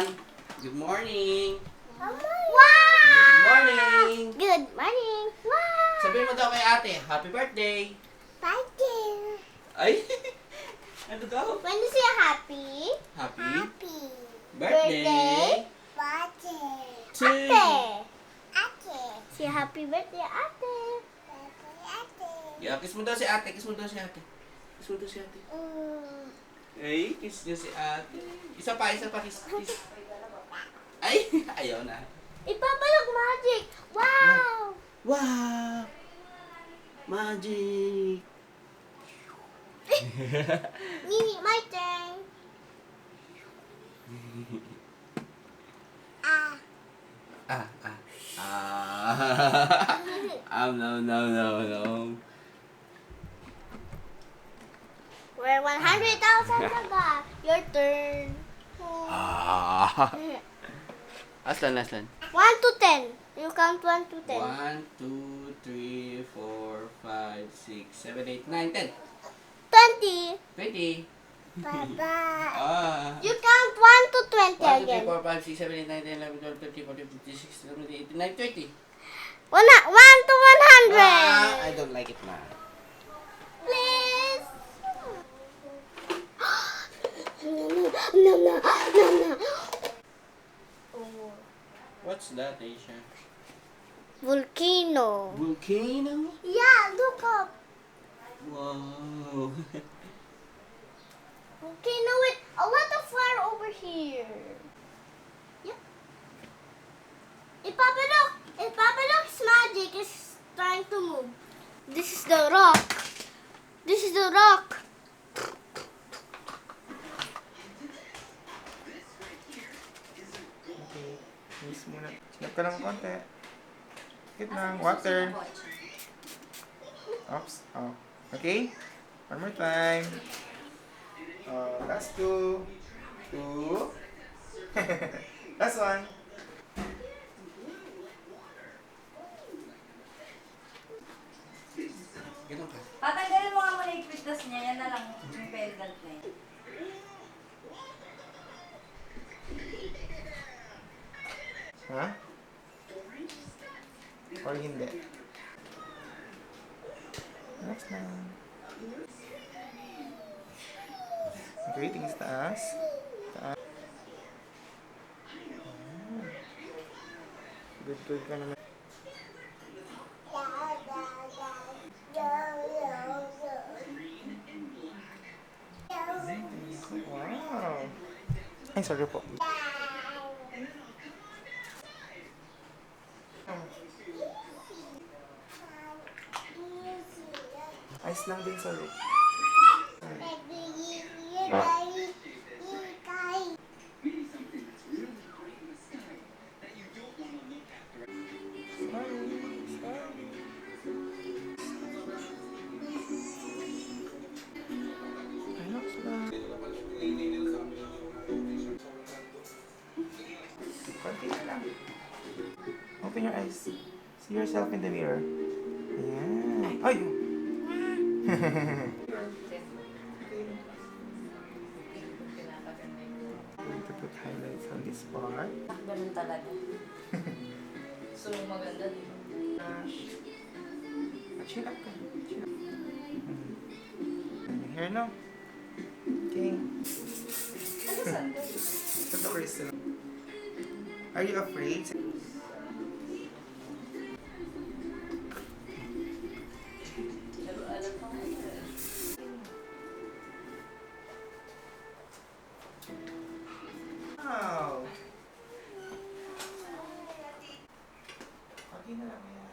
everyone! Good morning! Wow! Good morning! Good morning! Wow! Sabihin mo daw kay ate, happy birthday! Birthday! Ay! Ano daw? When you say happy? Happy Happy! birthday! Birthday! To Ate! Ate! Say happy birthday, ate! Happy ate! Yeah, kiss mo daw si ate, kiss mo daw si ate. Kiss mo daw si ate. Ay, kiss niyo si ate. Isa pa, kiss. Ay, ayaw na. Ipapalok magic! Wow! Wow! Magic! Nini, my turn! Ah! No. We're 100,000 na ba? Your turn. Aslan. 1 to 10. You count 1 to 10. 1, 2, 3, 4, 5, 6, 7, 8, 9, 10. 20. 20. Baba. Ah. You count 1 to 20 1, 2, 3, again. 4, 5, 6, 7, 8, 9, 10, 11, 12, 13, 14, 15, 16, 17, 18, 19, 20. 1 to 100. I don't like it, ma. Please. No. Oh. What's that, Aisha? Volcano. Volcano? Yeah, look up. Wow. Volcano with a lot of fire over here. Yep. Ipapalok's magic is trying to move. This is the rock. Okay. Miss muna. Snap ka lang konti. Skip lang. Water. Oops. Oh. Okay? One more time. Last two. Last one. Ganun ka. Tatanggalin mo nga muna yung kwitas niya, yan na lang yung pendant na yun. Ha? Or hindi? Next na. Okay, tingin sa taas. Good ka naman. Wow. Ay, sorry po. Ice lang din, sorry. Relax lang. Konti na lang. Open your eyes. See yourself in the mirror. Ayan. Ay! Going to put highlights on this part. Ganun talaga. So, maganda dito. Chill up ka. Chill up. Here now. Okay. Ano sandal? Ito the crystal. Are you afraid? Alam ko nga. Wow. Okay na lang yan.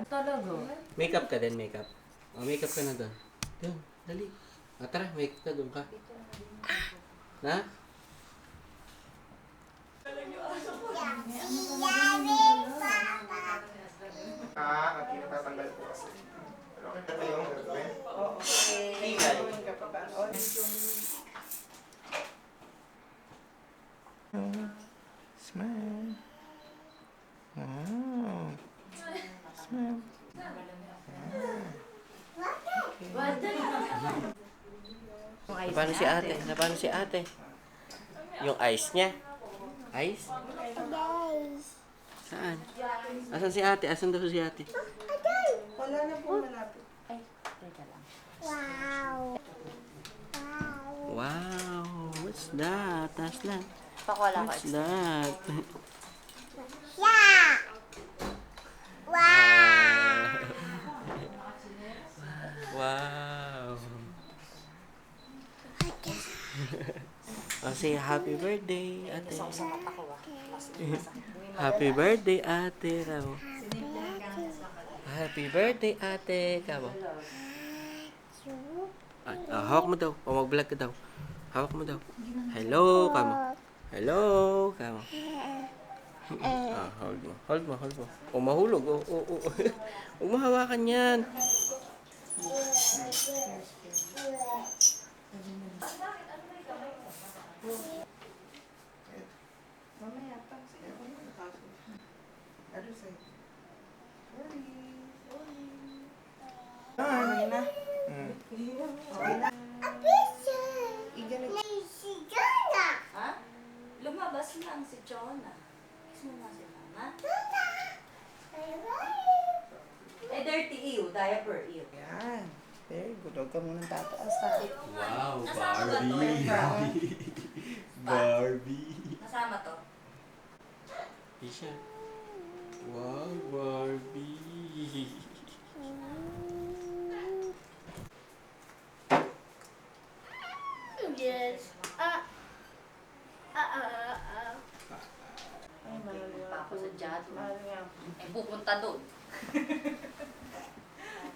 Talaga? Makeup ka din, makeup. Oh, makeup ka na doon. Doon, dali. Tara, makeup ka doon ka. Ha? Okay, natatanggal po kasi. Pero okay na ba yung gagawin? Smile. Wow. Smile. Paano si ate? Yung ice niya. Ice? Guys. Saan? Asan si ate? Asan daw si ate? Wala na po malapit. Ay, teka lang. Wow. Wow. Wow! What's that? Aslan? Pakuwala ko. What's that? Yeah. Wow. Wow! Oh, say happy birthday, ate. Sakat ako ah. Happy birthday, ate. Kamo. Happy birthday, ate. Kamo. Hawak mo daw. O mag-vlog ka daw. Hawak mo daw. Hello, kamo. Hello, kamo. Hold mo. Hold mo, hold mo. O mahulog. Huwag mo hawakan yan. Mamaya pa. Other side. Sorry. Na. A picture. Si Jonah. Ha? Lumabas lang si Jonah. Kiss mo nga si Mama. Eh, dirty ew. Diaper ew. Yan. Very good. Huwag ka munang tataas ha. Wow, Nasama ba to? Barbie. Nasama to. Isha. Wow, Barbie. Yes. Pa ako sa Jado. Eh, pupunta doon.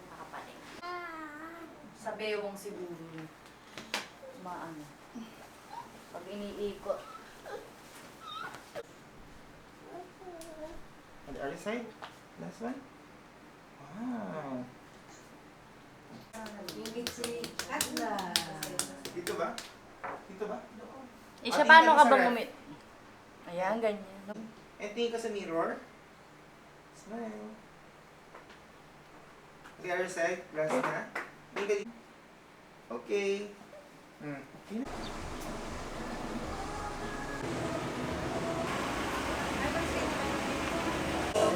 Nakapaling. Sa bewang siguro. Maano. Pag iniikot. On the other side. Last one. Wow. Gigit si Atla. Dito ba? Dito ba? Eh, siya, paano ka ba Sarah? ngumit? Ayan, ganyan. And tingin ka sa mirror. Smile. The other side. Last na. Tingin ka dito. Okay. Okay na.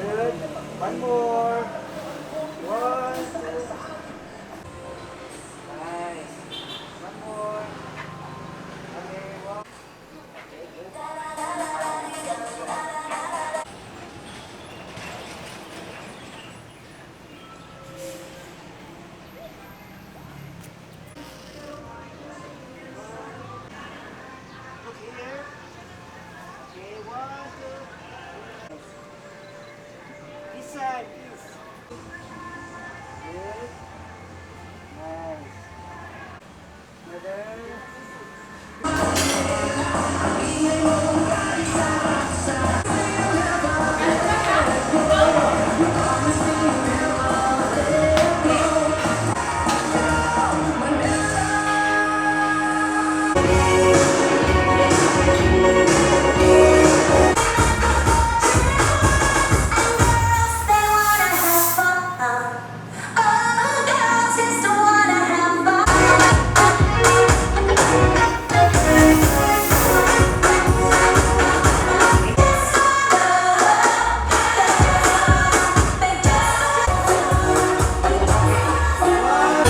Good. One more. One, two. Nice. One more. Okay, one. Okay, good. Look here. Okay, one, two. This side, please. Good. Nice. Another.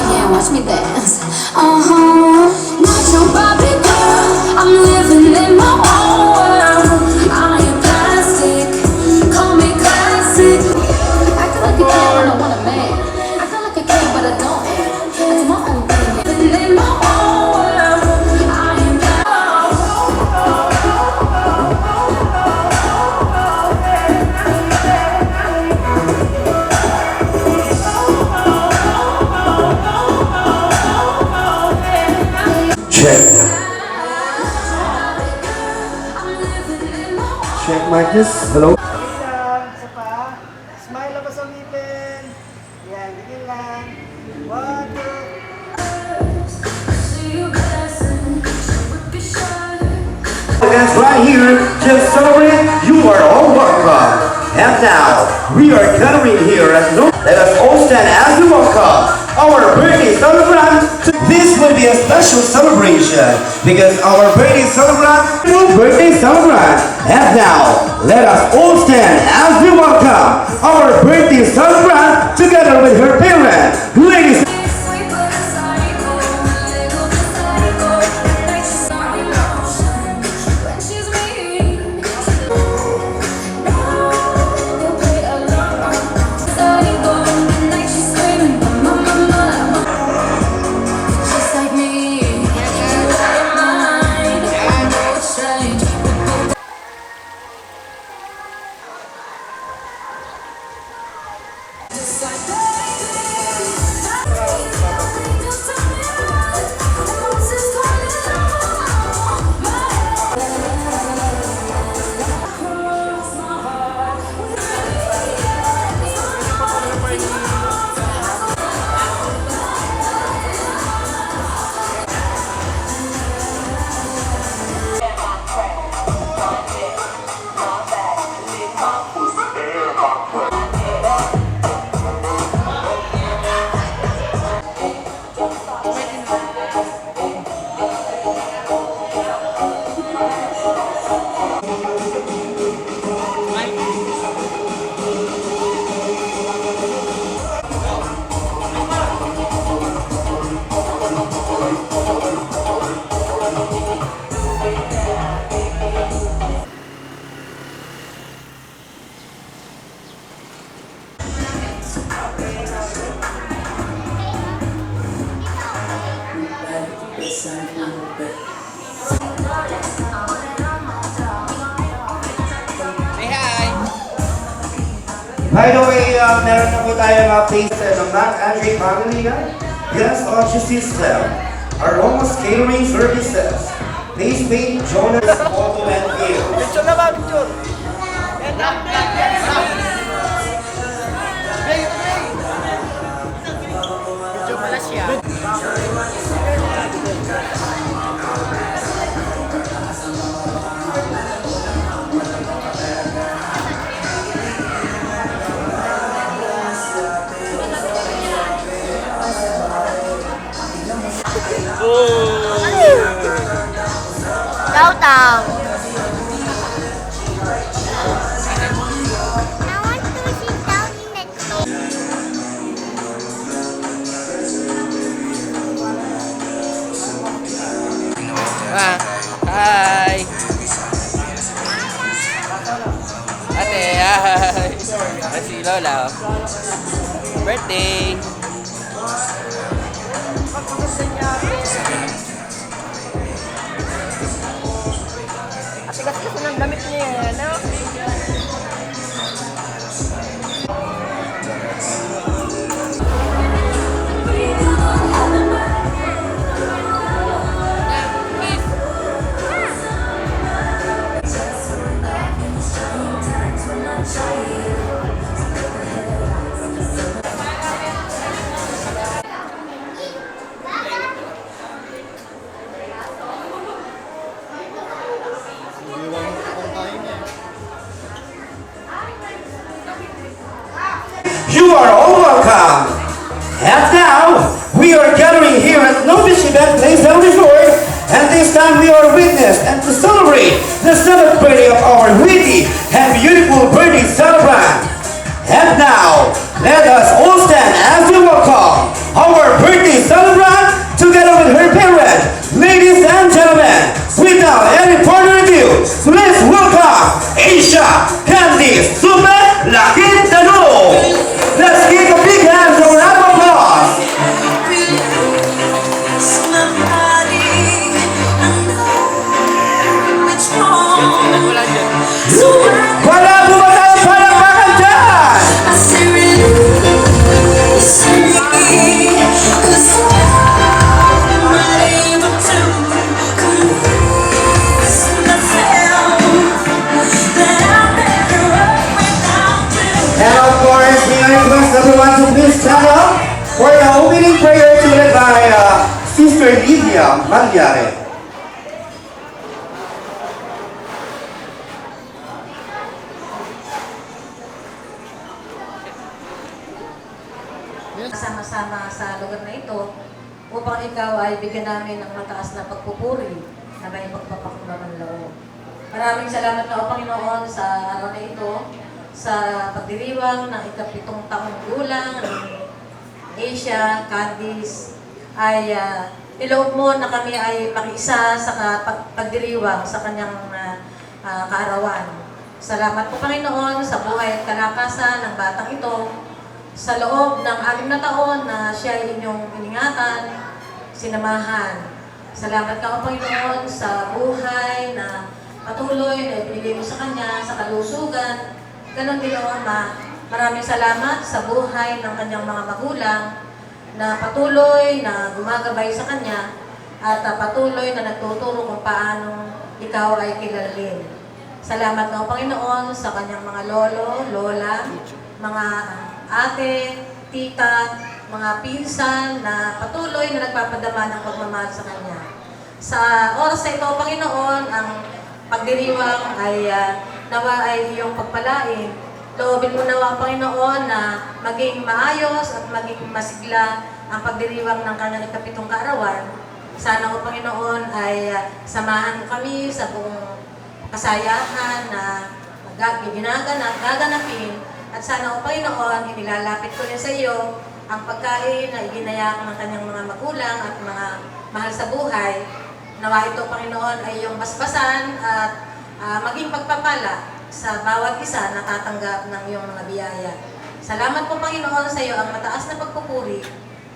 Yeah, watch me dance. Not your Barbie girl. I'm living in my own world. I am plastic. Call me classic. I feel like a kid when I want a man. I feel like a kid, but I don't. I do my own thing. Living in my own world. I am Check. Check Marcus. Hello. Dali lang. Isa pa. Smile labas ang ngipin. Yan, ganyan lang. One, two. That's right here. Just celebrate. You are all welcome. And now, we are gathering here at no. Let us all stand as we welcome our birthday celebrant, This will be a special celebration because our birthday celebrant will birthday celebrant. And now, let us all stand as we welcome our birthday celebrant together with her parents. Ladies Say hi! By the way, meron na po tayong update ng Mac Andre family yan. Guest Audio System, Aromas Catering Services, Please Paint Jonas Photo and Video. Picture na ba? Picture! Picture pala siya. Down, down. I want to sit down in the chair. Ah, hi! Ate, hi! Si Lola. Birthday! Atigas kasi ng damit niya yan, no? You are all welcome. And now, we are gathering here at Novice Event Place Down Resort, and this time we are witness and to celebrate the 7th birthday of our witty and beautiful birthday celebrant. And now, let us all stand as we welcome our birthday celebrant together with her parents. Ladies and gentlemen, without any further ado, let's welcome Asia Candice Super Lakintano. Let's give a big hand for round of applause. Wala po ba tayo palakpakan dyan? And of course, may I request everyone to please stand up for the opening prayer to led by Sister Lydia Magliare. Sama-sama sa lugar na ito upang ikaw ay bigyan namin ng mataas na pagpupuri na may pagpapakumbang loob. Maraming salamat na o Panginoon sa araw na ito, sa pagdiriwang ng ika-7 taong gulang ng Asia, Candice, ay iloob mo na kami ay makiisa sa pagdiriwang sa kanyang kaarawan. Salamat po Panginoon sa buhay at kalakasan ng batang ito sa loob ng 6 na taon na siya ay inyong iningatan, sinamahan. Salamat ka o Panginoon sa buhay na patuloy na ibinigay mo sa kanya, sa kalusugan. Ganon din o Ama, maraming salamat sa buhay ng kanyang mga magulang na patuloy na gumagabay sa kanya at patuloy na nagtuturo kung paano ikaw ay kilalin. Salamat nga Panginoon sa kanyang mga lolo, lola, mga ate, tita, mga pinsan na patuloy na nagpapadama ng pagmamahal sa kanya. Sa oras na ito, Panginoon, ang pagdiriwang ay nawa ay iyong pagpalain. Loobin mo nawa, Panginoon, na maging maayos at maging masigla ang pagdiriwang ng kanyang ika-7 kaarawan. Sana o Panginoon ay samahan mo kami sa buong kasayahan na gaganapin. At sana o Panginoon, inilalapit ko rin sa iyo ang pagkain na iginayak ng kanyang mga magulang at mga mahal sa buhay. Nawa ito, Panginoon, ay iyong basbasan at maging pagpapala sa bawat isa na tatanggap ng iyong mga biyaya. Salamat po, Panginoon, sa iyo ang mataas na pagpupuri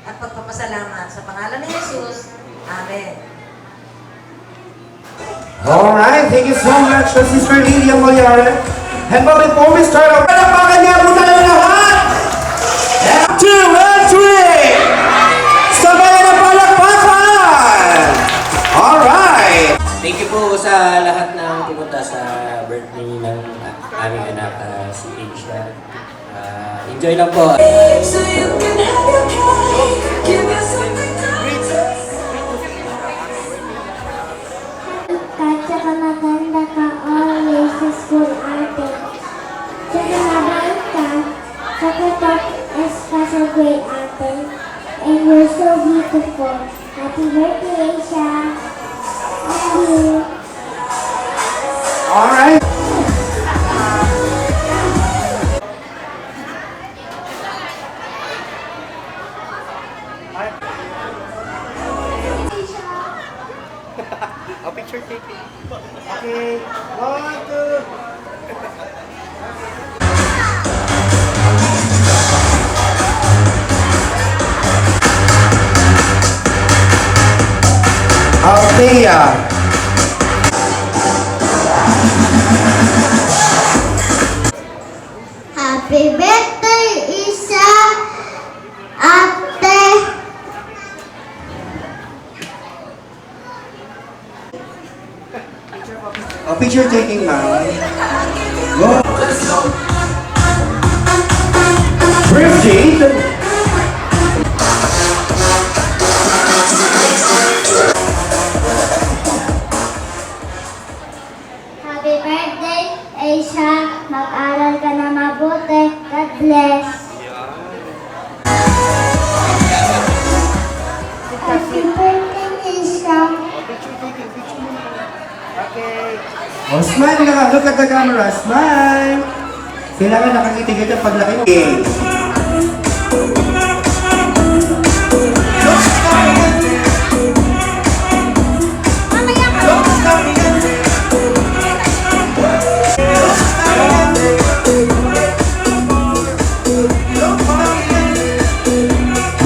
at pagpapasalamat. Sa pangalan ni Jesus, Amen. Alright, thank you so much to Sister Lilia Moyare. And but before we start, palakpakan niya po tayo lahat! And 2 and 3! Sabay na palakpakan! Alright! Thank you po sa lahat ng pumunta sa birthday ng aming anak si Asia. Enjoy lang po. So you can have your cake, give me something to Tsaka maganda ka always sa school ate. Tsaka mabait ka. Tsaka top is ka sa grade ate. And you're so beautiful. Happy birthday, Asia. Love you. Alright. A picture taking. Okay, 1, 2. Althea. Happy birthday, Isa. Ate. A picture taking now. Go. Birthday. Happy birthday, Aisha. Mag-aral ka na mabuti. God bless. Happy birthday, Aisha. Okay. Oh, smile ka. Look at the camera. Smile. Kailangan nakangiti ka dyan paglaki mo. Okay.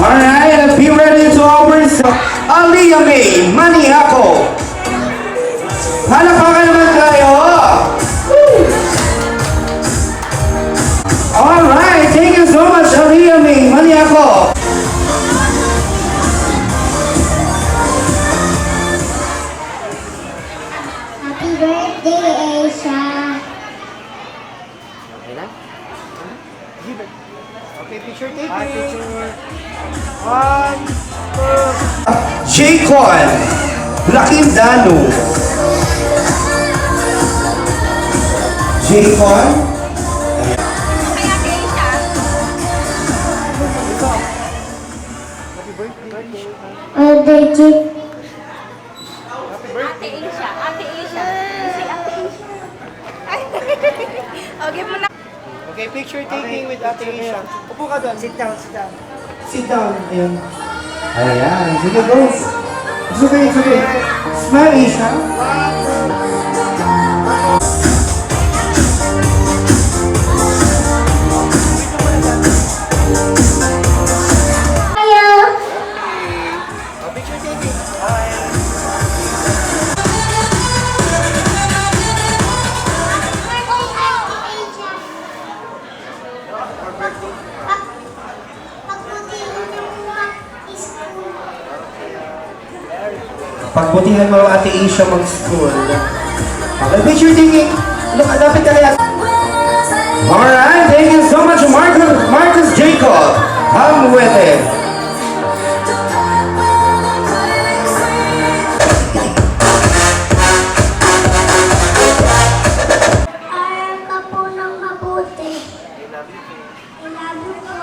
Alright, let's be ready to open Aliyah May Maniaco. Palakpakan naman tayo. Alright, thank you so much, Aliyah May Maniaco. Happy birthday, Aisha. Okay, picture taking. Picture. 1, 2. Jaycon Lakindano. Jaycon. Happy Allergic. Ate Asia. Ate Asia. Si Ate Asia. Ay. Okay mo na. Okay, picture taking with Ate Asia. Upo ka doon. Sit down, sit down. Sit down. Ayan. Ayan. Sige, go. It's okay, it's okay. Smile, Asia. Ayaw. Picture taking. Pagbutihan mo Ate Asia mag-school. Okay, picture taking. Look, dapat ka kaya. Alright, thank you so much, Marcus Jacob. Come with it. Aral ka po ng mabuti. I love you po.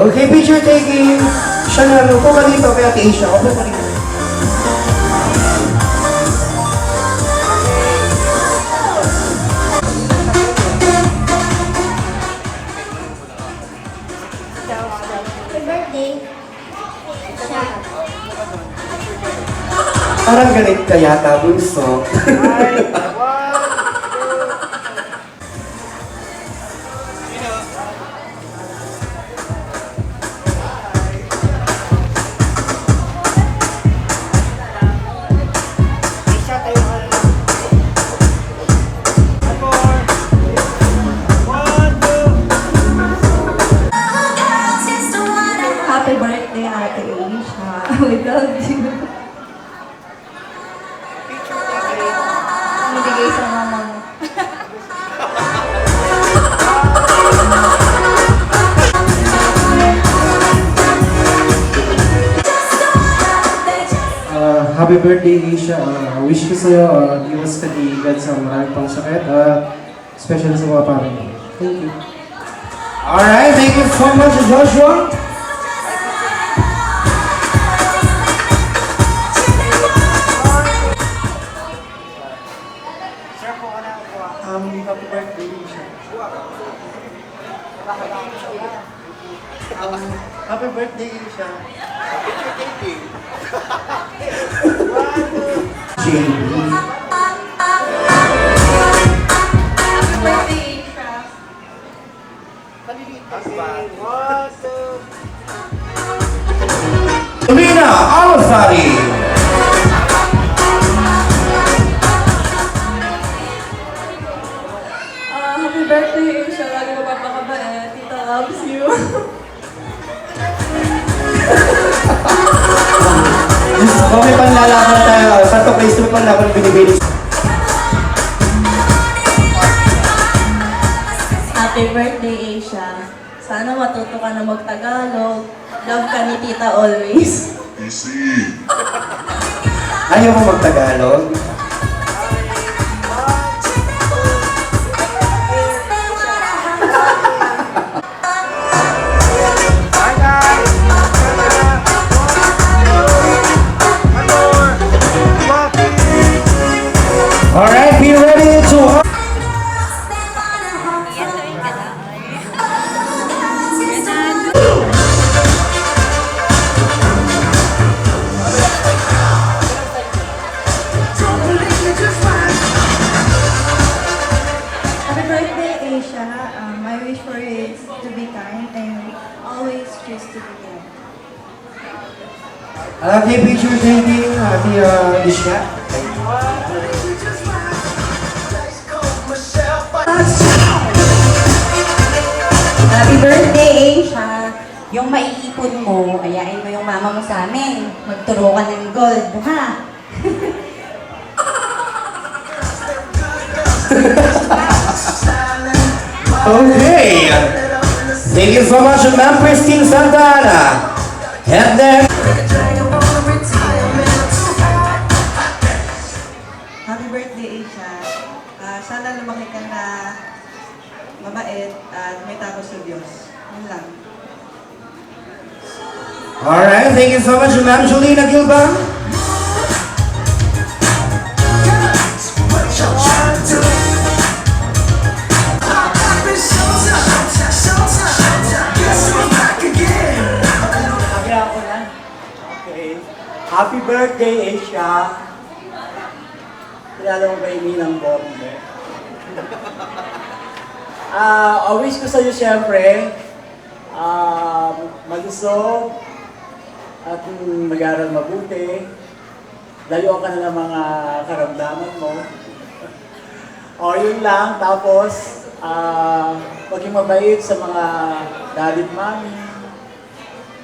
Okay, picture taking. Siya na, upo ka dito kay Ate Asia. Upo ka dito. Happy birthday. Siya. Parang galit ka yata, bunso. Happy birthday, Ate Asia. We love you. Nabigay sa mama mo. Happy birthday, Asia. Wish ko sa'yo, iwas ka di God sa maraming pang sakit. Especially sa mga pare mo. Thank you. Alright, thank you so much, Joshua. Happy birthday, Asia. Happy birthday, Asia. JB. Lina Alzari. Happy birthday, Asia. Lagi mo papakabait. Tita loves you. May panlalaban tayo. Sa to place may panlaban binibili. Happy birthday, Asia. Sana matuto ka na mag-Tagalog. Love ka ni Tita always. Ayaw mo mag-Tagalog? Alright, be ready to... Happy birthday, Asia. My wish for you is to be kind and always choose to be kind. Okay, picture taking, Ate Asia. Happy birthday, Asia! Yung maiipon mo, ayain mo yung mama mo sa amin. Magturo ka ng gold, ha? Okay. Thank you so much, Ma'am Christine Santana. And then... Happy birthday, Asia. Sana lumaki ka na mabait at may takot sa Diyos. Yun lang. Alright, thank you so much, Ma'am Julina Gilbang. Okay. Happy birthday, Asia! Kilala mo ba yung Ninang Bombe? Wish ko sa'yo siyempre, malusog at mag-aral mabuti. Layuan ka na ng mga karamdaman mo. Yun lang. Tapos, maging mabait sa mga daddy at mommy.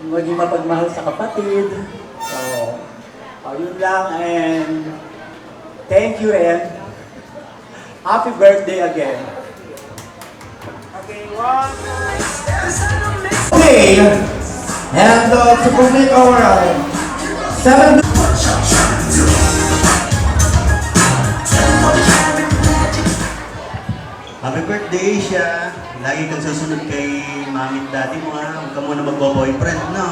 Maging mapagmahal sa kapatid. So, yun lang. And thank you, and happy birthday again. Okay, Okay, and to complete our 7. Happy birthday, Asia! Lagi kang susunod kay mami at daddy mo, ha? Huwag ka muna magbo-boyfriend, no?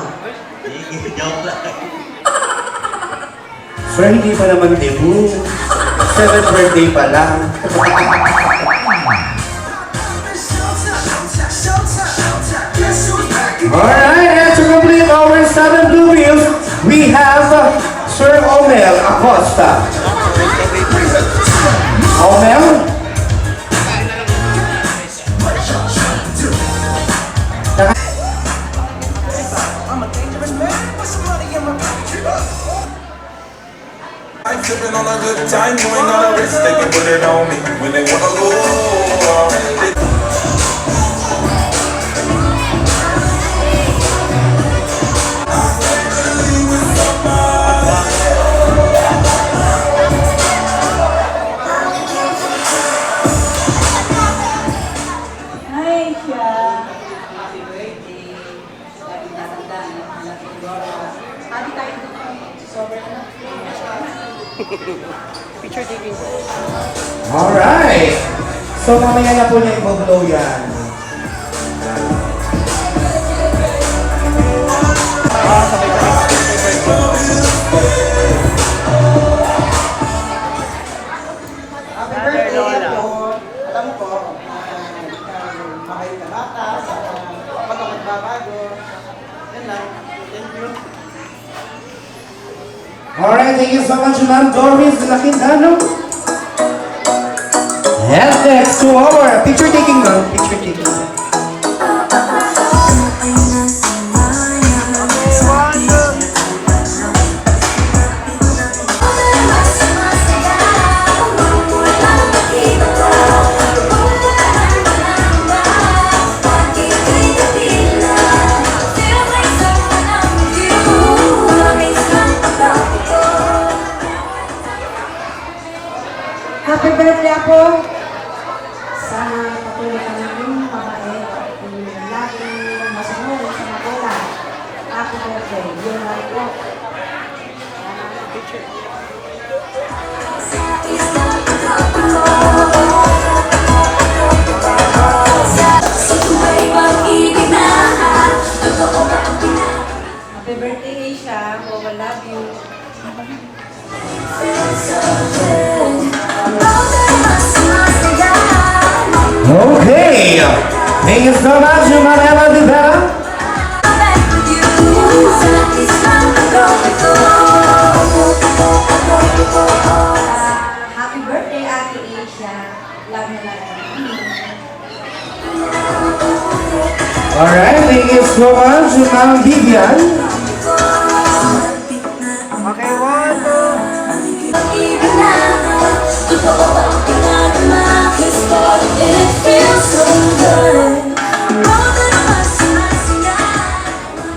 Sige, joke lang. Sir, hindi pa naman debut. 7th birthday pa lang. Alright, and to complete our 7 blue wheels, we have Sir Omel Acosta. Omel? I'm sipping on a good time, you ain't got a wrist, they can put it on me when they wanna go. Hi, Asia! Happy birthday. Lagi tatandaan ng anak ni Dora. Happy tayo dito. Sobrang na. Picture taking. Alright! So mamaya na po niya i-blow yan. happy birthday po! Alam mo po, mabait na bata, kapag ka magbabago. Yan lang. Thank you. Alright, thank you so much, Ma'am Doris Laquintano. And next to our picture taking, ma'am. Picture taking. Happy birthday ako! Sana patuloy ka namin mabait at lagi masunod sa magulang. Happy birthday! Yun lang po. Happy birthday, Asia! Oh, I love you! Okay. Thank you so much, Manela Rivera. Happy birthday, Ate Asia! Love you lang. Alright, thank you so much, Ma'am Vivian. Okay, 1, 2.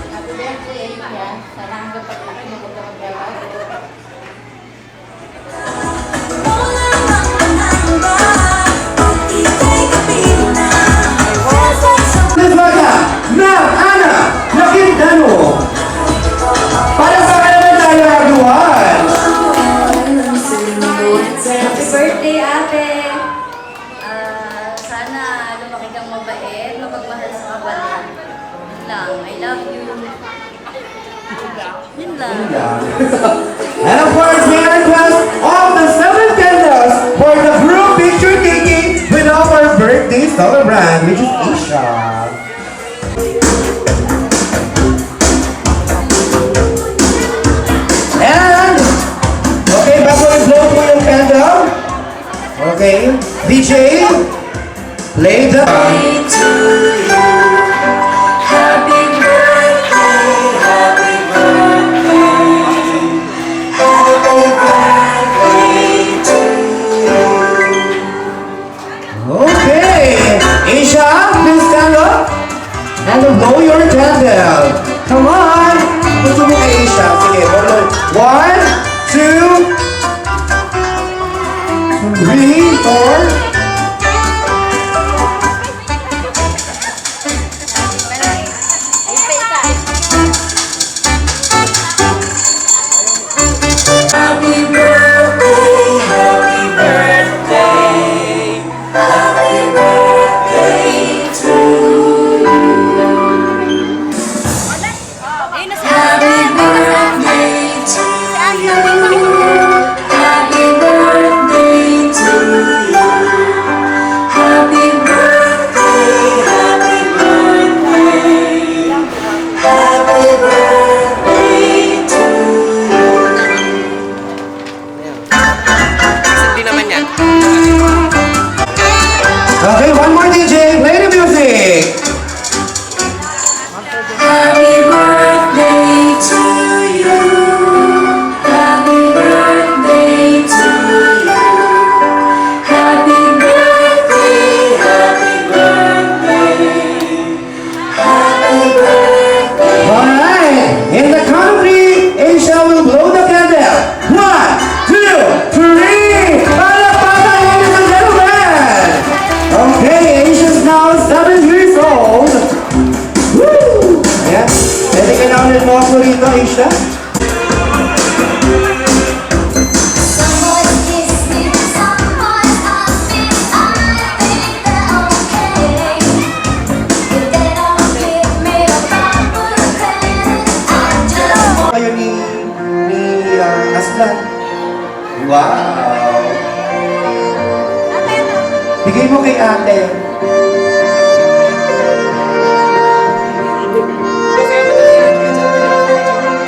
Happy birthday, Asia! Sana hanggang pagtaki mo huwag ka magbabago. Livaga, Ma'am Ana Laquintano. Para sa kanya tayo nagawan. Happy birthday, ate! Sana lumaki kang mabait, mapagmahal sa kapatid. Yun lang, I love you. Yun lang. And of course, we request all the 7 candles for the group picture taking with our birthday celebrant, which is Isha. And, okay, bago i-blow po yung candle. Okay, DJ, play the... Okay, Isha, please stand up and blow your candle. Come on, gusto mo kay Isha. Sige, blow. 1, 2, 3, 4. Okay, one more DJ, play the music. Happy birthday to you. Happy birthday to you. Happy birthday, happy birthday. Happy birthday. Alright, in the count of 3, Aisha will blow the candle. 1, 2, 3. Palakpakan, ladies and gentlemen. Okay, Aisha's now 7 years old. Woo! Ayan, pwede ka na ulit mo ako rito, Aisha. Kayo ni Aslan. Wow! Bigay mo kay ate.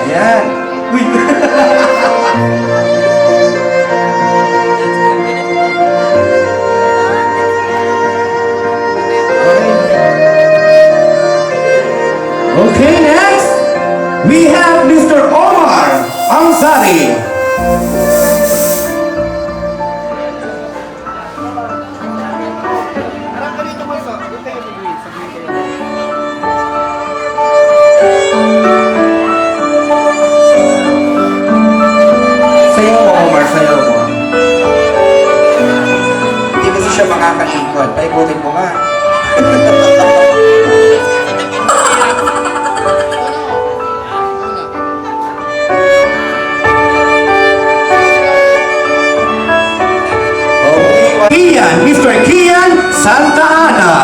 Ayan. Uy! Okay, next, we have Mr. Omar Ansari. Sayaw mo, Omar, sayaw mo. Hindi kasi siya makakaikot. Paikutin mo nga. Kian, Mr. Kian Santa Ana.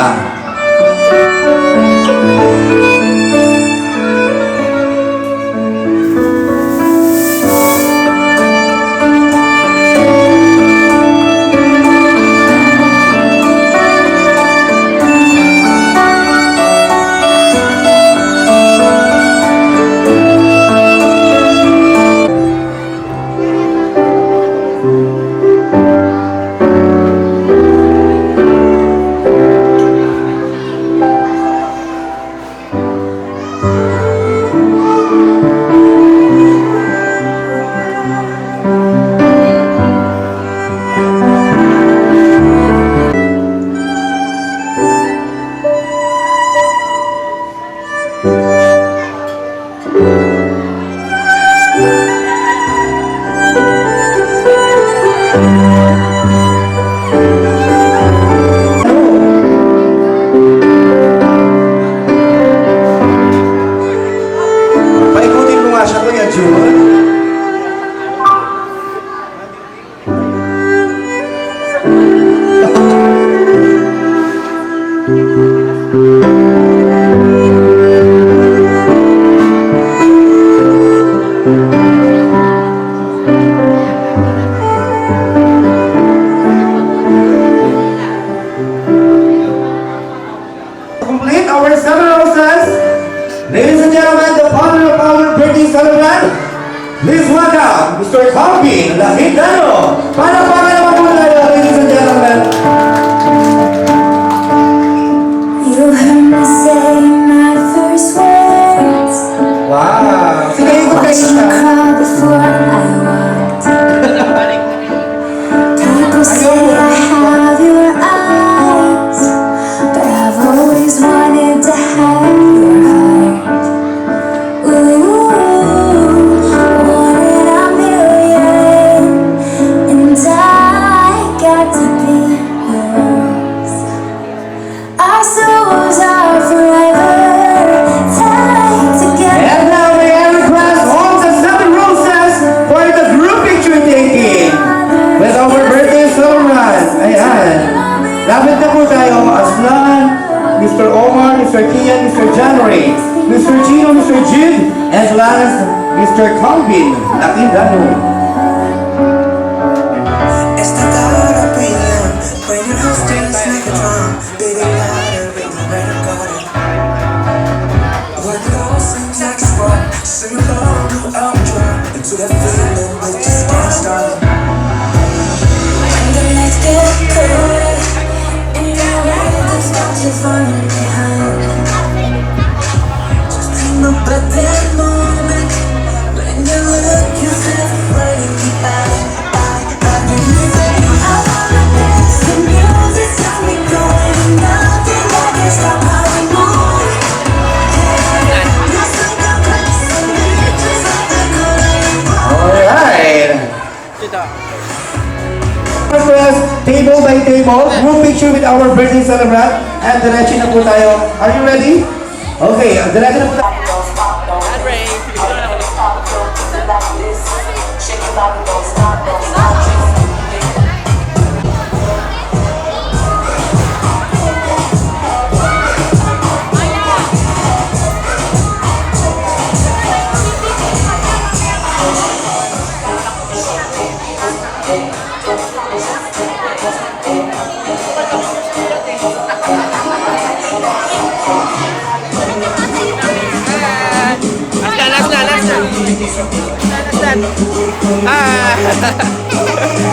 Ayan. Lapit na po tayo. Aslan, Mr. Omar, Mr. Kian, Mr. January, Mr. Gino, Mr. Jude, as well as Mr. Calvin Nakindano. Esta cara brillan, when your house feels like a drum, beating louder, beating where to go. When it all seems like it's wrong, sing along to outro, into that feeling that just can't stop. When the lights get cold, and your head that's not too far behind. Just dream about that moment, when you look yourself right in the eye. Table by table, group picture with our birthday celebrant, and diretso na po tayo. Are you ready? Okay, diretso na po tayo.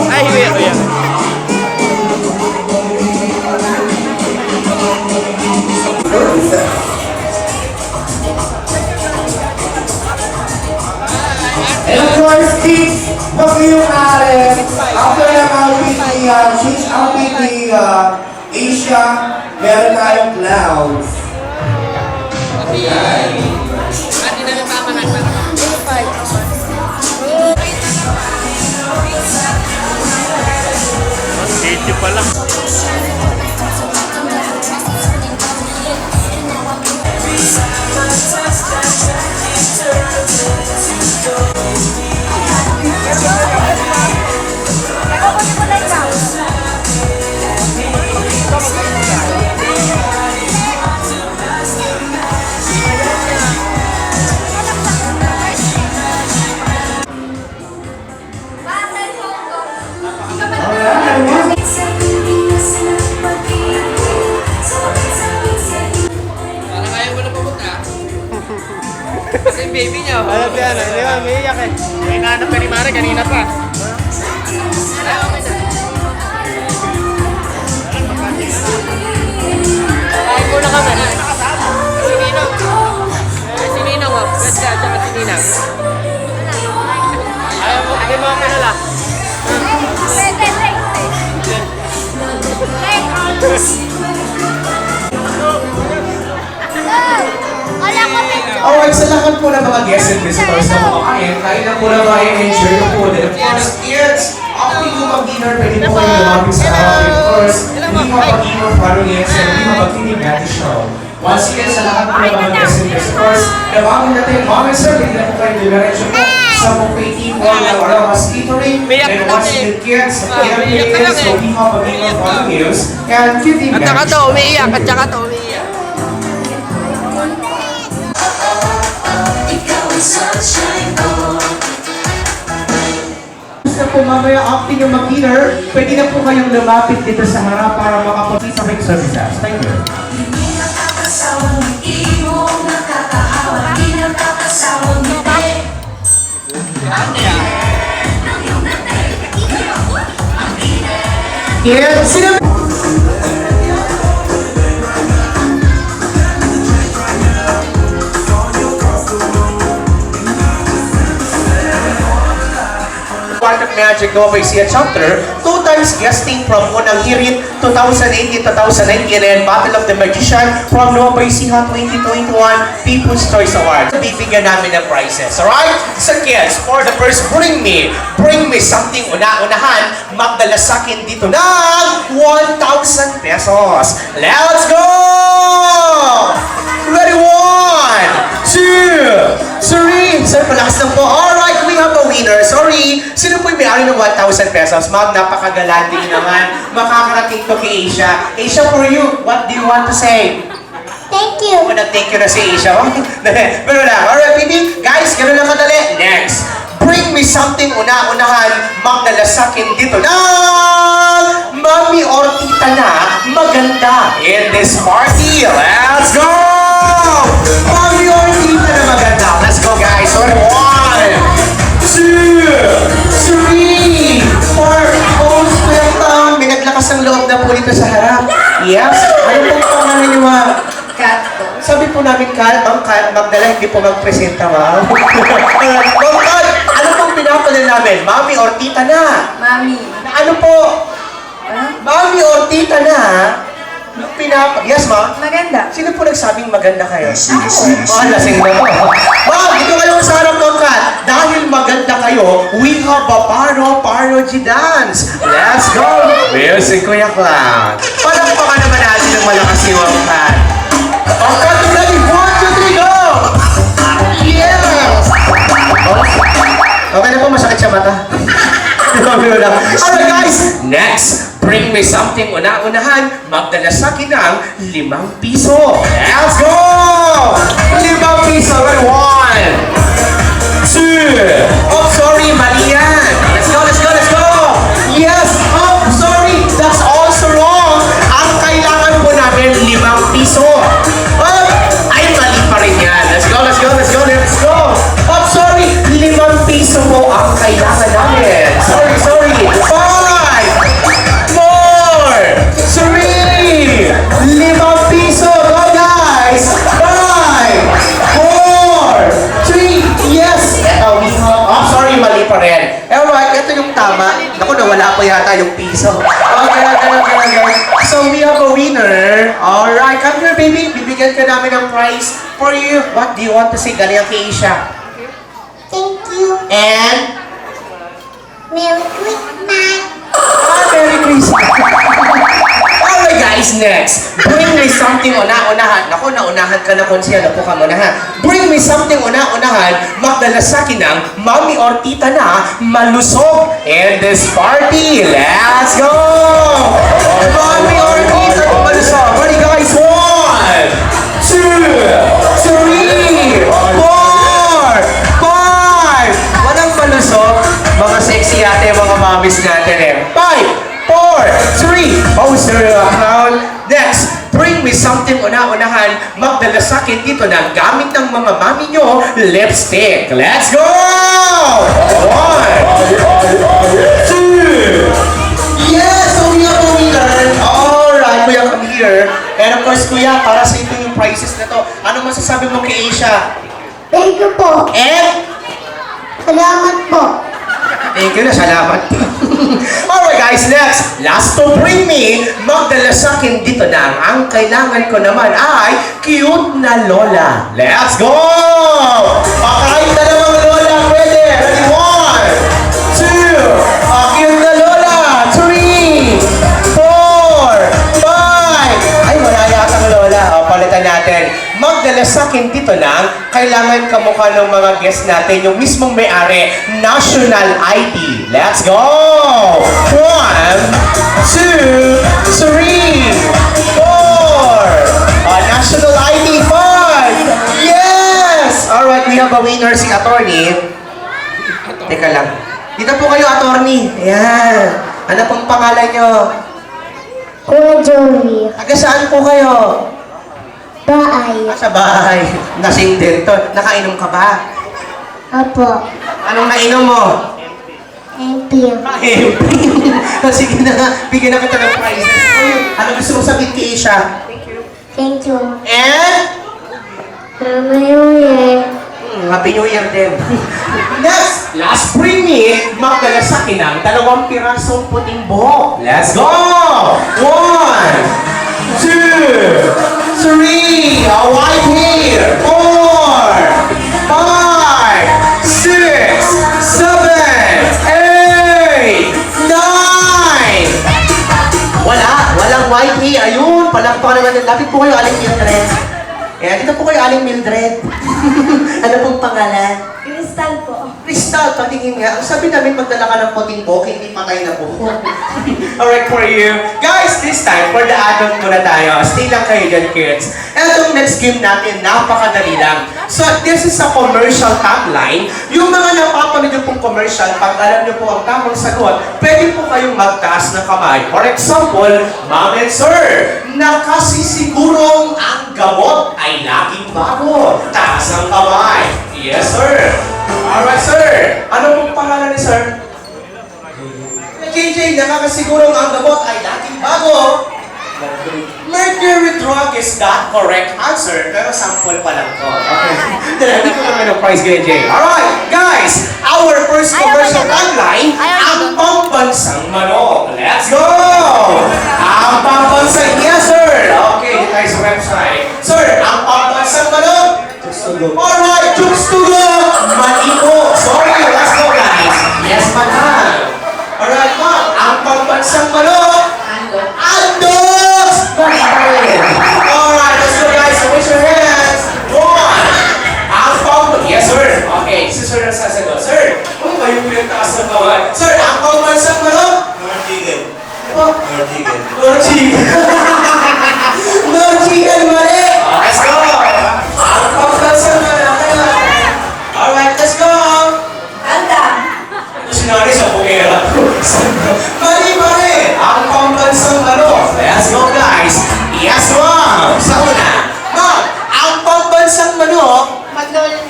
Ay, kuya. And of course, kids, wag kayong aalis. After ng outfit ni change outfit ni Asia, meron tayong clouds. Ayan. Video pala. Kasi yung baby niya. Alam yan, hindi ba? May iyak eh. May nahanap ka ni Mare kanina pa. Kain muna kami. Si Ninong. Si Ninong, oh. Best ka, tsaka si Ninang. Ayaw mo, hindi mo ako nala. Alright, sa lahat po ng mga guests and visitors na kumakain, kain na po na ba enjoy yung food. And of course, kids, after you mag-dinner, pwede po kayo lumapit sa akin. Of course, hindi mapag-dinner following and hindi mapag-tinig natin show. Once again, sa lahat po ng mga guests and visitors, nabangin natin yung moment, sir, pwede na po kayo diretso po sa buffet team or Aromas Eatery. And once again, kids, kids, so hindi mapag-dinner following you. And keep At saka to, umiiyak. At saka to, umiiyak. Gusto po mamaya after nyo mag-dinner, pwede na po kayong lumapit dito sa harap para makapag-isa quick services. Thank you. Yeah, sino? Part of Magic Nova Ecija chapter, 2 times guesting from Unang Hirit 2018-2019 and Battle of the Magician from Nova Ecija 2021 People's Choice Awards. Bibigyan namin ng prizes, alright? So kids, for the first bring me something una-unahan, magdala sa akin dito ng 1,000 pesos. Let's go! Ready? 1, 2, 3. Sir, palakas lang po. Alright, we have a winner. Sorry, sino po yung may-ari ng 1,000 pesos? Ma'am, napakagalante niyo naman. Makakarating to kay Asia. Asia, for you, what do you want to say? Thank you. Thank you na si Asia. Pero lang. Alright, baby. Guys, gano'n lang kadali. Next. Bring me something una-unahan. Magdalasakin dito na Mami or Tita na maganda in this party. Let's go! Mami or Tita na maganda. Let's go, guys. So, 1, 2, 3, 4. Oh, welcome. May naglakas ng loob na po dito sa harap. Yes. Ano pong pangalan niyo, ma'am? Kat. Sabi po namin, Kat, Ma'am Kat, Magdala, hindi po mag-presenta, ma'am. Ma'am Kat, ano pong pinapalan namin? Mami or Tita na? Mami. Ano po? Mami or Tita na? Yes, ma'am? Maganda. Sino po nagsabing maganda kayo? Ako. Lasing na po. Ma'am, dito kayo sa harap ng Kat. Dahil maganda kayo, we have a parody dance. Let's go! Music, Kuya Clown. Palakpakan naman natin ng malakas si Ma'am Kat. Okay, ready? 1, 2, 3, go! Yes! Okay na po, masakit sa mata. Alright guys, next, bring me something una-unahan. Magdala sa akin ng 5 piso. Let's go! 5 piso. 1, 2. Oh, sorry, mali yan. Let's go, let's go, let's go. Yes, oh, sorry. That's also wrong. Ang kailangan po namin 5 piso. Oh, ay, mali pa rin yan. Let's go, let's go, let's go, let's go. Oh, sorry. 5 piso po ang kailangan namin. Sorry, sorry. 5 more. 3. 5 piso. Go, guys. 5 4 3. Yes. Oh, sorry, mali pa rin. Alright, ito yung tama. Naku, nawala po yata yung piso. Okay, so we have a winner. Alright, come here, baby. Bibigyan ka namin ng prize for you. What do you want to say? Galing kay Asia. Thank you. And? Merry Christmas. Merry Christmas. Alright guys, next. Bring me something una-unahan. Naku, naunahan ka na konsiya. Naku ka muna ha. Bring me something una-unahan. Magdala sa akin ng Mami or Tita na malusog in this party. Let's go! Mami or Tita na malusog. Ready guys? 1, 2, 3, 4, 5. Walang malusog. Mga sexy ate, mga mamis natin eh. 5, 4, 3. Oh, sir, clown. Next, bring me something una-unahan. Magdala sa akin dito ng gamit ng mga mami nyo, lipstick. Let's go! 1, 2. Yes, so we have a winner. Alright, kuya, come here. And of course, kuya, para sa ito yung prizes na to. Ano masasabi mo kay Asia? Thank you po. And? Salamat po. Thank you na, salamat. Alright guys, next. Last to bring me, magdala sa akin dito na. Ang kailangan ko naman ay cute na lola. Let's go! Kahit dalawang lola, pwede. Ready? 1, 2. Cute na lola. 3, 4, 5. Ay, wala yatang lola. Palitan natin. Magdala sa akin dito na, kailangan kamukha ng mga guests natin, yung mismong may-ari, national ID. Let's go! 1, 2, 3, 4. National ID 5. Yes! Alright, we have a winner, si attorney. Teka lang. Dito po kayo, attorney. Ayan. Ano pong pangalan nyo? Kuya Joey. Taga saan po kayo? Baay. Sa bahay. Nasing din to. Nakainom ka ba? Opo. Anong nainom mo? MP. Sige na nga, bigyan na kita ng prizes. Ano gusto mo sabihin kay Asia? Thank you. And? Happy New Year. Happy New Year din. Next, last bring me, magdala sa akin ng 2 pirasong puting buhok. Let's go! 1, 2, 3, a white hair. 4, 5, 6, 7, 8, 9. Walang white hair. Ayun, palakpakan naman. Lapit po kayo, Aling Ingrid. Ayan, dito po kayo, Aling Mildred. Ano pong pangalan? Crystal po. Crystal, patingin nga. Ang sabi namin, magdala ka ng puting bok, hindi patay na po. Alright for you. Guys, this time, for the adult muna tayo. Stay lang kayo dyan, kids. Itong next game natin, napakadali lang. So, this is a commercial tagline. Yung mga napapanood yung pong commercial, pag alam nyo po ang tamang sagot, pwede po kayong magtaas ng kamay. For example, Ma'am and Sir, nakasisigurong ang gamot ay laging bago. Taas ang kamay. Yes, sir. Alright, sir. Ano pong pangalan ni Sir? JJ, nakakasigurong ang gamot ay laging bago. Mercury drug is that correct answer, pero sample pa lang to. Okay. Hindi ko naman ng prize, JJ. Alright, guys. Our first commercial tagline, ang pambansang manok. Let's go! Ang pambansang, yes, sir. Okay, tayo sa website. Sir, ang pambansang manok. Alright, Chukstugo! Maniko! Sorry, let's go guys! Yes, madam! Alright, ma'am, ang pambansang manok! Andos! Alright, let's go guys, raise your hands! One! Ang pambansang... Yes, sir! Okay, si sir ang sasagot. Sir, kung kayo pinagtaas ng bawal. Sir, ang pambansang manok? Lord Chicken. Oh. Lord Chicken. Lord Chicken! Lord Chicken, mali! Let's go! Ang pambansang manok. Alright, let's go! Anda. Ito sinari sa pugera. Mali! Ang pambansang manok. Let's go, guys! Yes, ma'am! Sa una. Ma'am, ang pambansang manok,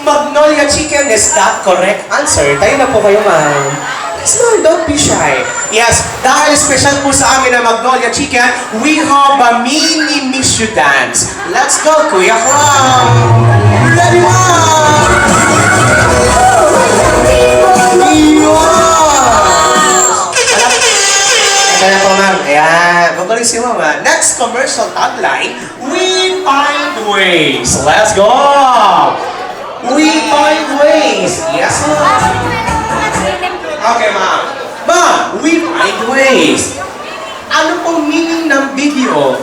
Magnolia chicken, is that correct answer? Tayo na po kayo, ma'am. Please, ma'am, don't be shy. Yes, dahil special po sa amin ang Magnolia chicken, we have a mini Miss You dance. Let's go, Kuya Kram! Ready, ma'am? Kaya po, ma'am. Ayan. Magaling si mama. Next commercial tagline, we find ways. Let's go! We find ways. Yes, ma'am. Okay, ma'am. Ma'am, we find ways. Ano pong meaning ng video?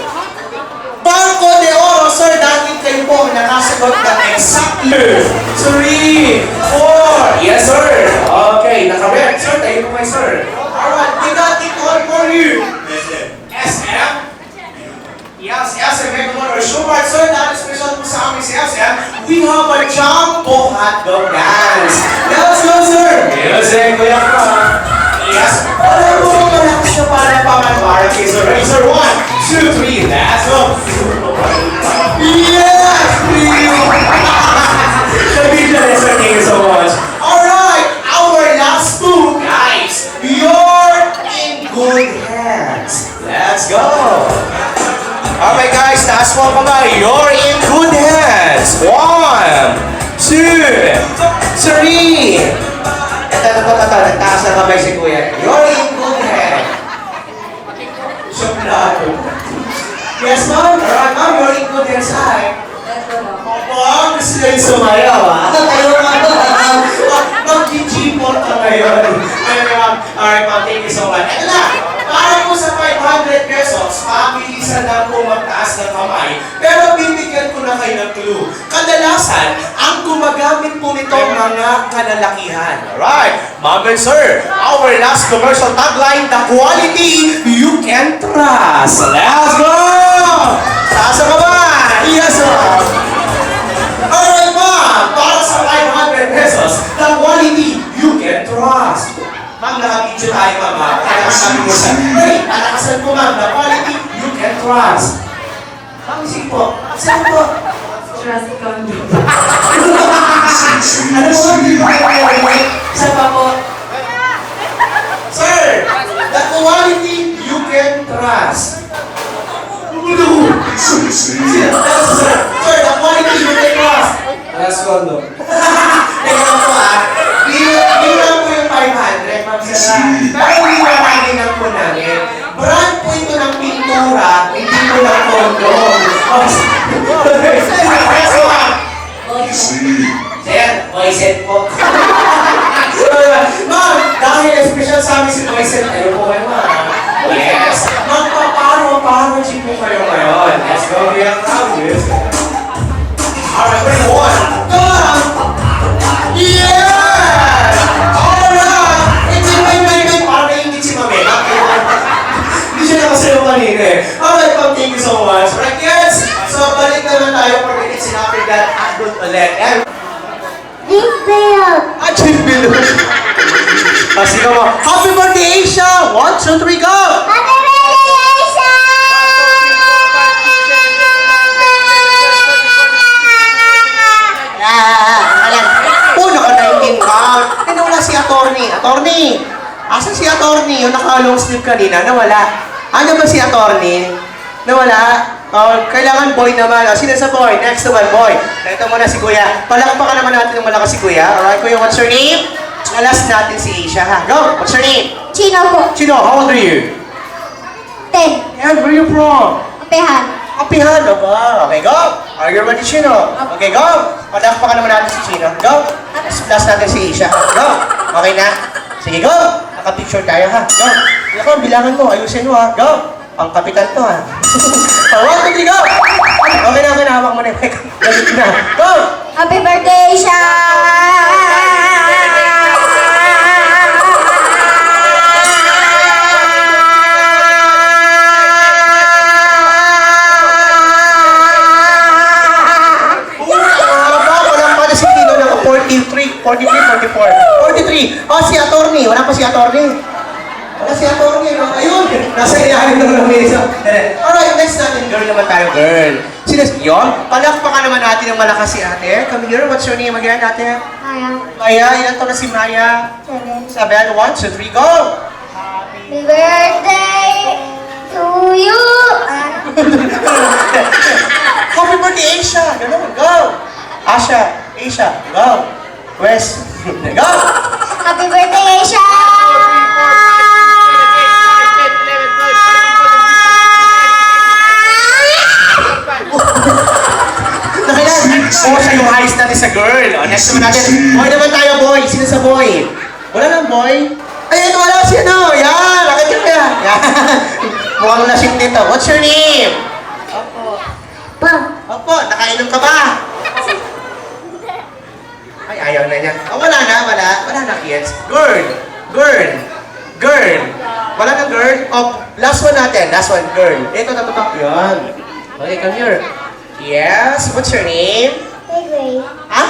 Banco de Oro, sir, dahil kayo po nakasagot ng exactly 3, 4. Yes, sir. Okay, naka-red. Sir, tayo po kayo, sir. Alright, we got it all for you. SM? Yes, SM, regular or Schubert, sir, dahil special po sa amin si SM, we have a jumbo hotdog dance. Let's go, sir. Music, kuya ka. Yes. Wala po malakas na para pamanwara kay sir. Sir, 1, 2, 3, let's go. Yes, please. Sir, thank you so much. Alright, our last two, guys. You're in good hands. Let's go. Okay, guys, taas mo ang kamay. You're in good hands. 1, 2, 3. Ito. Taas na kamay si Kuya. You're in good hands. Suplado. Yes, ma'am. Alright, ma'am, you're in good hands. Hi. Opo, gusto nyo yung sumayaw, ha? Tayo nga. Mag-G-port ka ngayon. Alright, ma'am, thank you so much. Ito na, para po sa 500 pesos, mabilisan lang po magtaas ng kamay. Pero bibigyan ko na kayo ng clue. Kadalasan, ang gumagamit po nito mga kalalakihan. Alright, ma'am and sir, our last commercial tagline, the quality you can trust. Let's go! Taas ang kamay! Yes, ma'am! Alright, ma'am, para sa 500 pesos, the quality you can trust. Ma'am, nakabidyo tayo, ma'am, ha? Kaya sabi mo sa, hey, alakasan po, ma'am, the quality you can trust. Ma'am, sige po. Saan po? Trust Condo. Ano po, hindi po kayo? Saan pa po? Sir, the quality you can trust. Sir, the quality you can trust. Trust Condo. Teka lang po, ha? Hindi lang po yung 500, ma'am, sir. Pero hindi lang po namin. Brand po ito ng pintura, hindi po ng kondo. Sir, Boyset po. Ma'am, dahil special sa amin si Boyset, tayo po kayo, ma'am. Yes. Magpaparo-paro po kayo ngayon. Let's go, Kuya Kram. eh. Alright, ma'am, thank you so much. Right, kids? So, balik naman tayo for minutes after that. Adult ulit. And, Big Bill. Jim Bill. Sige mo. Happy birthday, Asia! 1, 2, 3, go! Happy birthday, Aisha! Naka-19 count. Wala si attorney. Attorney! Asan si attorney? Yung naka-long sleeve kanina, nawala. Ano ba si attorney? Nawala? Kailangan boy naman. Sino sa boy? Next naman, boy. Ito muna si Kuya. Palakpakan naman natin ng malakas si Kuya. Alright, Kuya, what's your name? Last natin si Asia, ha? Go! What's your name? Chino po. Chino, how old are you? 10. And where are you from? Apehan. Apihan, ba? Okay, go! Are you ready, Chino? Okay, go! Palakpakan naman natin si Chino. Go! Last natin si Asia. Go! Okay na? Sige, go! Naka-picture tayo, ha? Go! Ako, bilangan mo. Ayusin mo, ha? Go! Ang kapitan to, ha? 1, 2, 3, go! Okay na, hawak mo na yung mic. Galit na. Go! Happy birthday, Aisha! Walang pa na si Tino ng 43, 44. Oh, si attorney. Wala pa si attorney. Wala si attorney. Ayun! Nasa ilalim ng lamesa. Alright, next natin. Girl naman tayo, girl. Sino yun? Palakpakan naman natin ng malakas si ate. Come here. What's your name again, ate? Maya. Maya. Ilan to na si Maya? 7. 7. 1, 2, 3, go! Happy birthday to you! Happy birthday, Asia! Ganun, go! Asia, go! West, go! Happy birthday, Aisha! Siya yung ayos natin sa girl. Next naman natin. Boy naman tayo, boy. Sino sa boy? Wala lang, boy. Ay, ito wala si ano. Yan, nakit ka kaya. Yan. Mukhang lasing dito. What's your name? Opo, nakainom ka ba? Ay, ayaw na niya. Oh, wala na, kids. Girl. Wala na, girl. Oh, last one natin. Last one, girl. Ito, tatatak. Yan. Okay, come here. Yes, what's your name? Grade. Ha?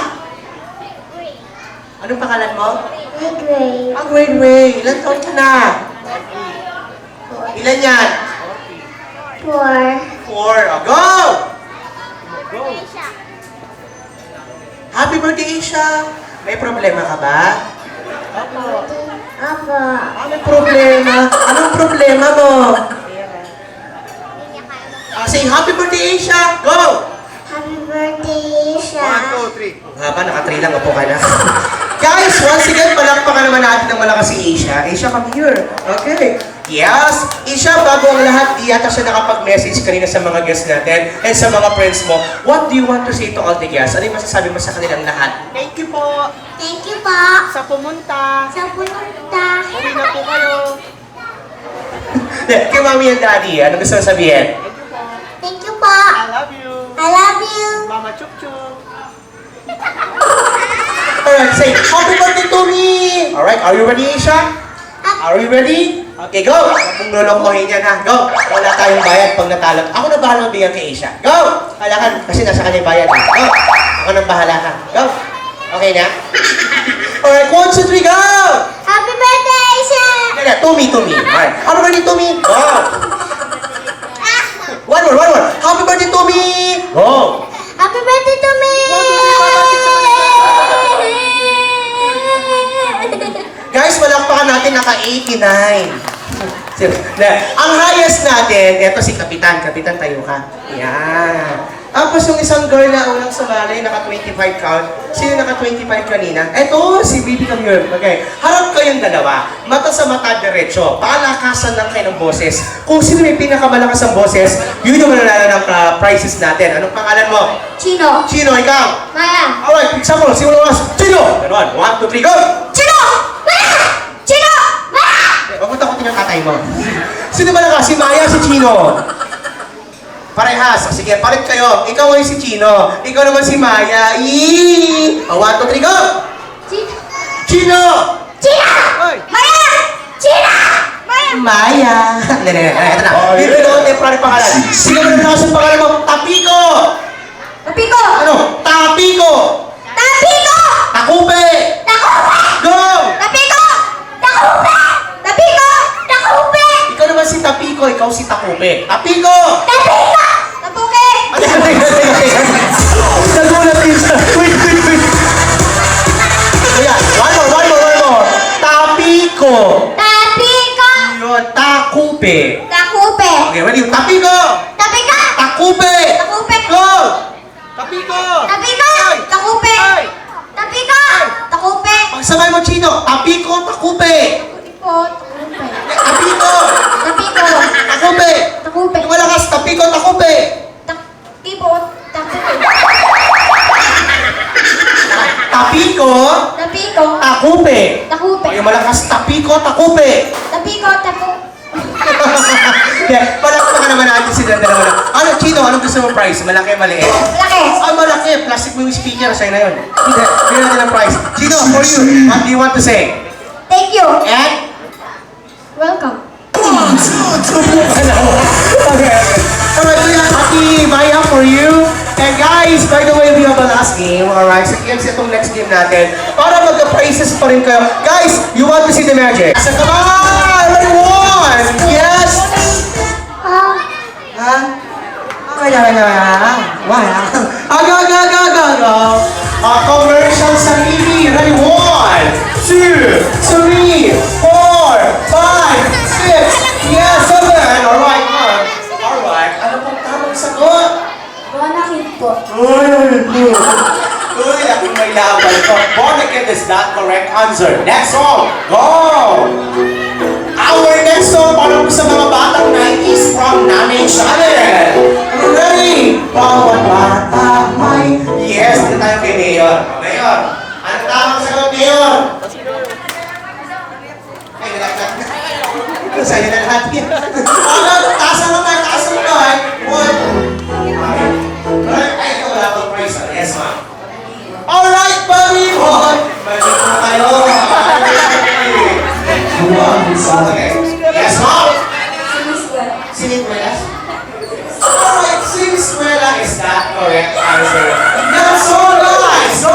Anong pangalan mo? Grade. Ray. Ilan taon ka na? Ilan yan? 4. 4. Oh, go! Happy birthday, Asia! May problema ka ba? Apo. May problema? Anong problema mo? Say happy birthday, Asia! Go! Happy birthday, Aisha. 1, 2, 3. Haba, naka-3 lang. Upo ka na. Guys, once again, palakpakan naman natin ng malakas si Asia. Asia, come here. Okay. Yes. Asia, bago ang lahat, di yata siya nakapag-message kanina sa mga guests natin and sa mga friends mo. What do you want to say to all the guests? Ano yung masasabi mo sa kanilang lahat? Thank you po. Thank you po. Sa pumunta. Uwi na po kayo. Kay Mami and Daddy, ano gusto mo sabihin? Thank you po. I love you. I love you. Mama Chup Chup. Alright, say, happy birthday to me! Alright, are you ready, Asia? Are you ready? Okay, go! Kung lolokohin yan, ha? Go! Wala tayong bayad pag natalo. Ako na bahala bigyan kay Asia. Go! Kailangan, kasi nasa kanya bayad, ha? Go! Ako nang bahala, ha? Go! Okay na? Alright, 1, 2, 3, go! Happy birthday, Aisha! To me. Alright, are you ready to me? Go! One more. Happy birthday to me! Go! Happy birthday to me! Guys, palakpakan natin, naka-89. Ang highest natin, eto si Kapitan. Kapitan, tayo ka. Yan. Tapos yung isang girl na unang sumali, naka-25 count. Sino naka-25 kanina? Eto, si Bibi Camille. Okay. Harap kayong dalawa. Mata sa mata, diretso. Palakasan lang kayo ng boses. Kung sino may pinakamalakas ang boses, yun yung mananalo ng prizes natin. Anong pangalan mo? Chino. Chino, ikaw? Maya. Alright, example, sino mo naman? Chino! Ganon. 1, 2, 3, go! Chino! Maya! Chino! Maya! Huwag mo takutin ang katay mo. Sino ba na si Maya, si Chino? Parehas. Sige, palit kayo. Ikaw ay si Chino. Ikaw naman si Maya. 1, 2, 3, go! Chino! Chino! Chino! Maya! Chino! Maya! Maya. Ito na. Dito ko temporary pangalan. Sino mo na sa pangalan mo? Tapiko! Tapiko! Ano? Tapiko! Tapiko! Takupe! Takupe! Go! Tapiko! Takupe! Tapiko! Takupe! Ikaw naman si Tapiko, ikaw si Takupe. Tapiko! Tapiko! Tapuke! Nagulat din siya. Wait. Ayan, one more. Tapiko! Tapiko! Yun, Takupe. Takupe! Okay, ready? Tapiko! Tapiko! Takupe! Takupe! Go! Tapiko! Tapiko! Takupe! Tapiko! Takupe! Pagsabay mo, Chino. Tapiko, Takupe! Tapiko! Takupe! Tapiko! Tapiko! Takupe! Takupe! Malakas, Tapiko, Takupe! Tapiko! Takupe! Tapiko! Tapiko! Takupe! Takupe! Okay, malakas, Tapiko, Takupe! Tapiko! Takupe! Palakpakan naman natin sila dalawa na. Ano, Chino, anong gusto mo price? Malaki, maliit? Malaki! Ah, malaki. Plastic mo yung speaker, sa'yo na yun. Hindi, bigyan natin ang price. Chino, for you, what do you want to say? Thank you! And? Welcome! Okay. Alright, we have Happy Maya for you. And guys, by the way, we have a last game. Alright, so here's itong next game natin. Para magka-prizes pa rin kayo. Guys, you want to see the magic? So come on! Everyone! Yes! Ha? Wala. Agaw. Commercial sa TV. Ready? 1, 2, 3, 4, 5, 6. Yes, 7. Alright, Mark. Alright. Ano pong tamang sagot? Bonakid po. Uy, aking may laban ko. Bonakid is that correct answer. Next song. Go! Our next song para po sa mga batang 90s from Nanay Channel. Ready? Bawat bata may... Yes, dito tayo kay Mayor. Mayor, ano tamang sagot, Mayor? Ay, nalaglag na. Sa'yo na lahat yan. Taas mo tayo. Ay, ito wala pang prize. Yes, ma'am. Alright, buddy boy. Balik mo kayo. Okay. Yes, ma'am. Siniswelas. Alright, Siniswela is that correct answer. That's all, guys. So,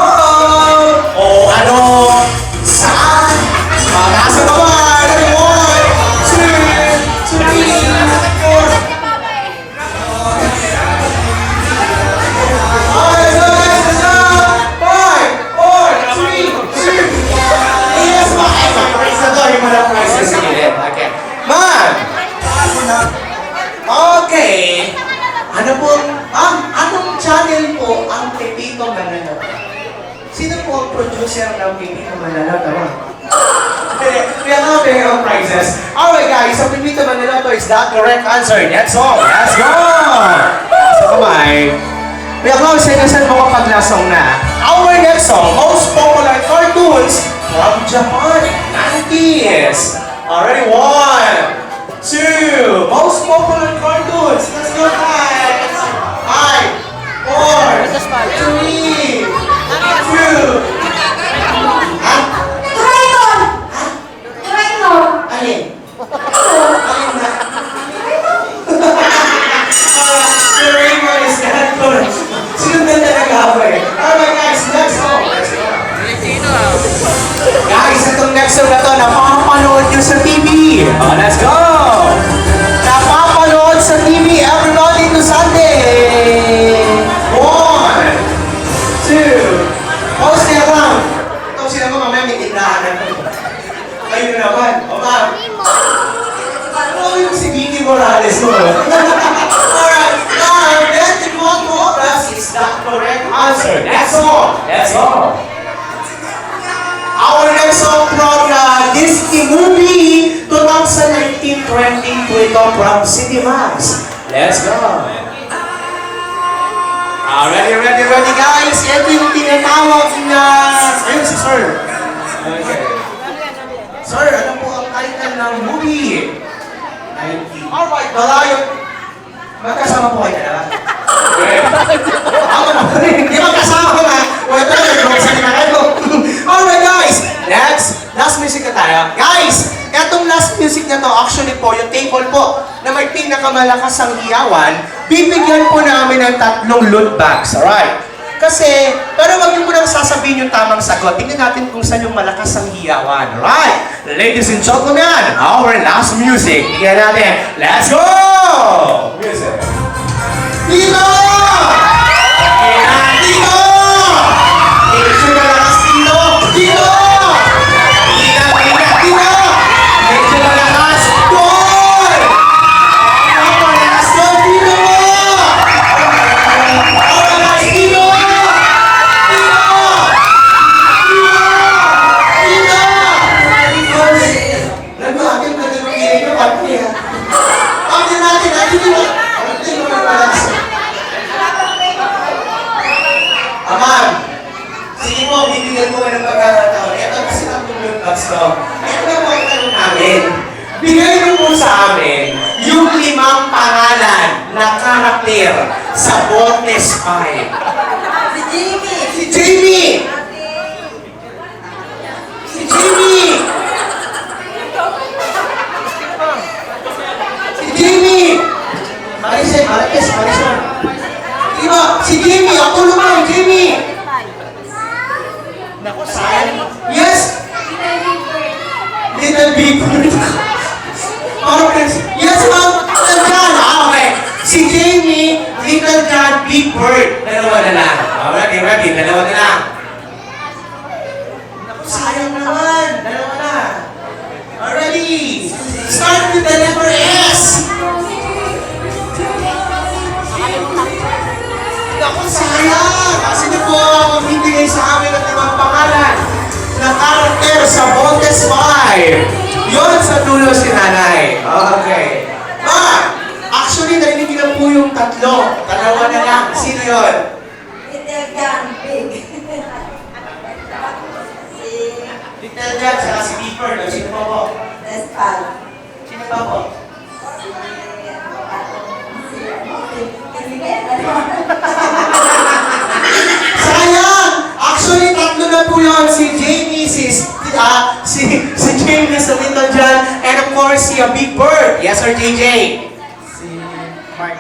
ano? Saan? Para sa baba. 1, 2, 3, 4. Okay. Ano po, anong channel po ang Pepito Manalo? Sino po ang producer ng Pepito Manalo? Tama. We have no prizes. Alright guys, so Pepito Manalo is that correct answer. That's all. Let's go! So kamay. We have no sinasan mo kapag nasong na. Our next song, most popular cartoons from Japan. 90s. Already 1, 2, most popular cartoons. Let's go guys. 5, 4, 3, 2. Alin? Alin na? Doraemon is that good. Sinundan talaga ako eh. Alright guys, next song. Guys, itong next song na to, napapanood nyo sa TV. Oh, let's go! Napapanood sa TV every Monday to Sunday. 1, 2. Oh, stay around. Ito sila mo mamaya may tindahan na ito. Ayun naman. O ma'am. Ano yung si Vicky Morales mo? Alright, now, then the one more is that correct answer. That's all. That's all. Our next song from Disney movie 2019-20 po ito from City Max. Let's go! Ready guys? Ito yung tinatawag na... Ayun si Sir. Okay. Sir, ano po ang title ng movie? Alright, Malayo. Magkasama po kayo na. Hindi magkasama na. Wala tayo, nag-rosa na kayo. Alright guys, last music na tayo. Guys, etong last music na to to, actually po, yung table po na may pinakamalakas ang hiyawan, bibigyan po namin ng 3 loot bags, alright? Kasi, pero wag niyo munang sasabihin yung tamang sagot. Tingnan natin kung saan yung malakas ang hiyawan, alright? Ladies and gentlemen, our last music. Tingnan natin. Let's go! Music. Dito! Dito! Medyo malakas dito! Dito! Dito! Dito! Medyo malakas! Doon! Malakas doon! Dito! Malakas dito! Dito! Dito! Nagmahagin na din ang gilid ng pati. Pagin natin! Dito! Aman, sige mo, bibigyan mo ng pagkakataon. Ito kasi ang tumulong to. Ito na po ang tanong namin. Bigay mo po sa amin yung 5 pangalan na karakter sa Bonus 5. Si Jamie! Si Jamie! Si Jamie! Si Jamie! Marisol, Marisol. Diba? Si Jamie, ako naman, Jamie! Naku, sayang. Yes! Little Big Bird. Yes, ma'am! Little John! Okay. Si Jamie, Little John, Big Bird. Dalawa na lang. Okay, ready? Dalawa na lang. Naku, sayang naman. Dalawa na. Already. Start with the letter S. Ako, sayang! Kasi na po ang bibigay sa amin ng 5 pangalan na karakter sa Bontes 5. Yun sa dulo si nanay. Okay. Ma! Actually, narinig niyo na po yung 3. Dalawa na lang. Sino yun? Little John, Big. Little John, saka si Beeper. Sino pa po? Espal. Sino pa po? Sayang! Actually, 3 na po yun. Si Jamie, si Jamie, si Little John, and of course, si Big Bird. Yes, Sir JJ? Si Mark,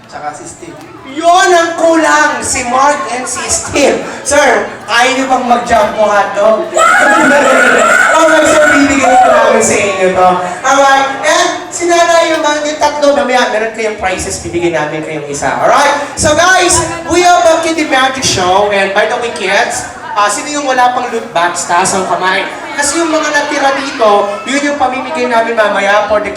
tsaka si Steve. Yun ang kulang, si Mark and si Steve. Sir, kaya niyo bang mag-jump mo hotdog? Okay, sir, bibigyan ko namin sa inyo to. Alright, and sinanay yung mga 3, mamaya meron kayong prizes, bibigyan namin kayong isa. Alright? So guys, we have a Kitty Magic Show, and by the way kids, sino yung wala pang loot bags, taas ang kamay. Kasi yung mga natira dito, yun yung pamimigay namin mamaya for the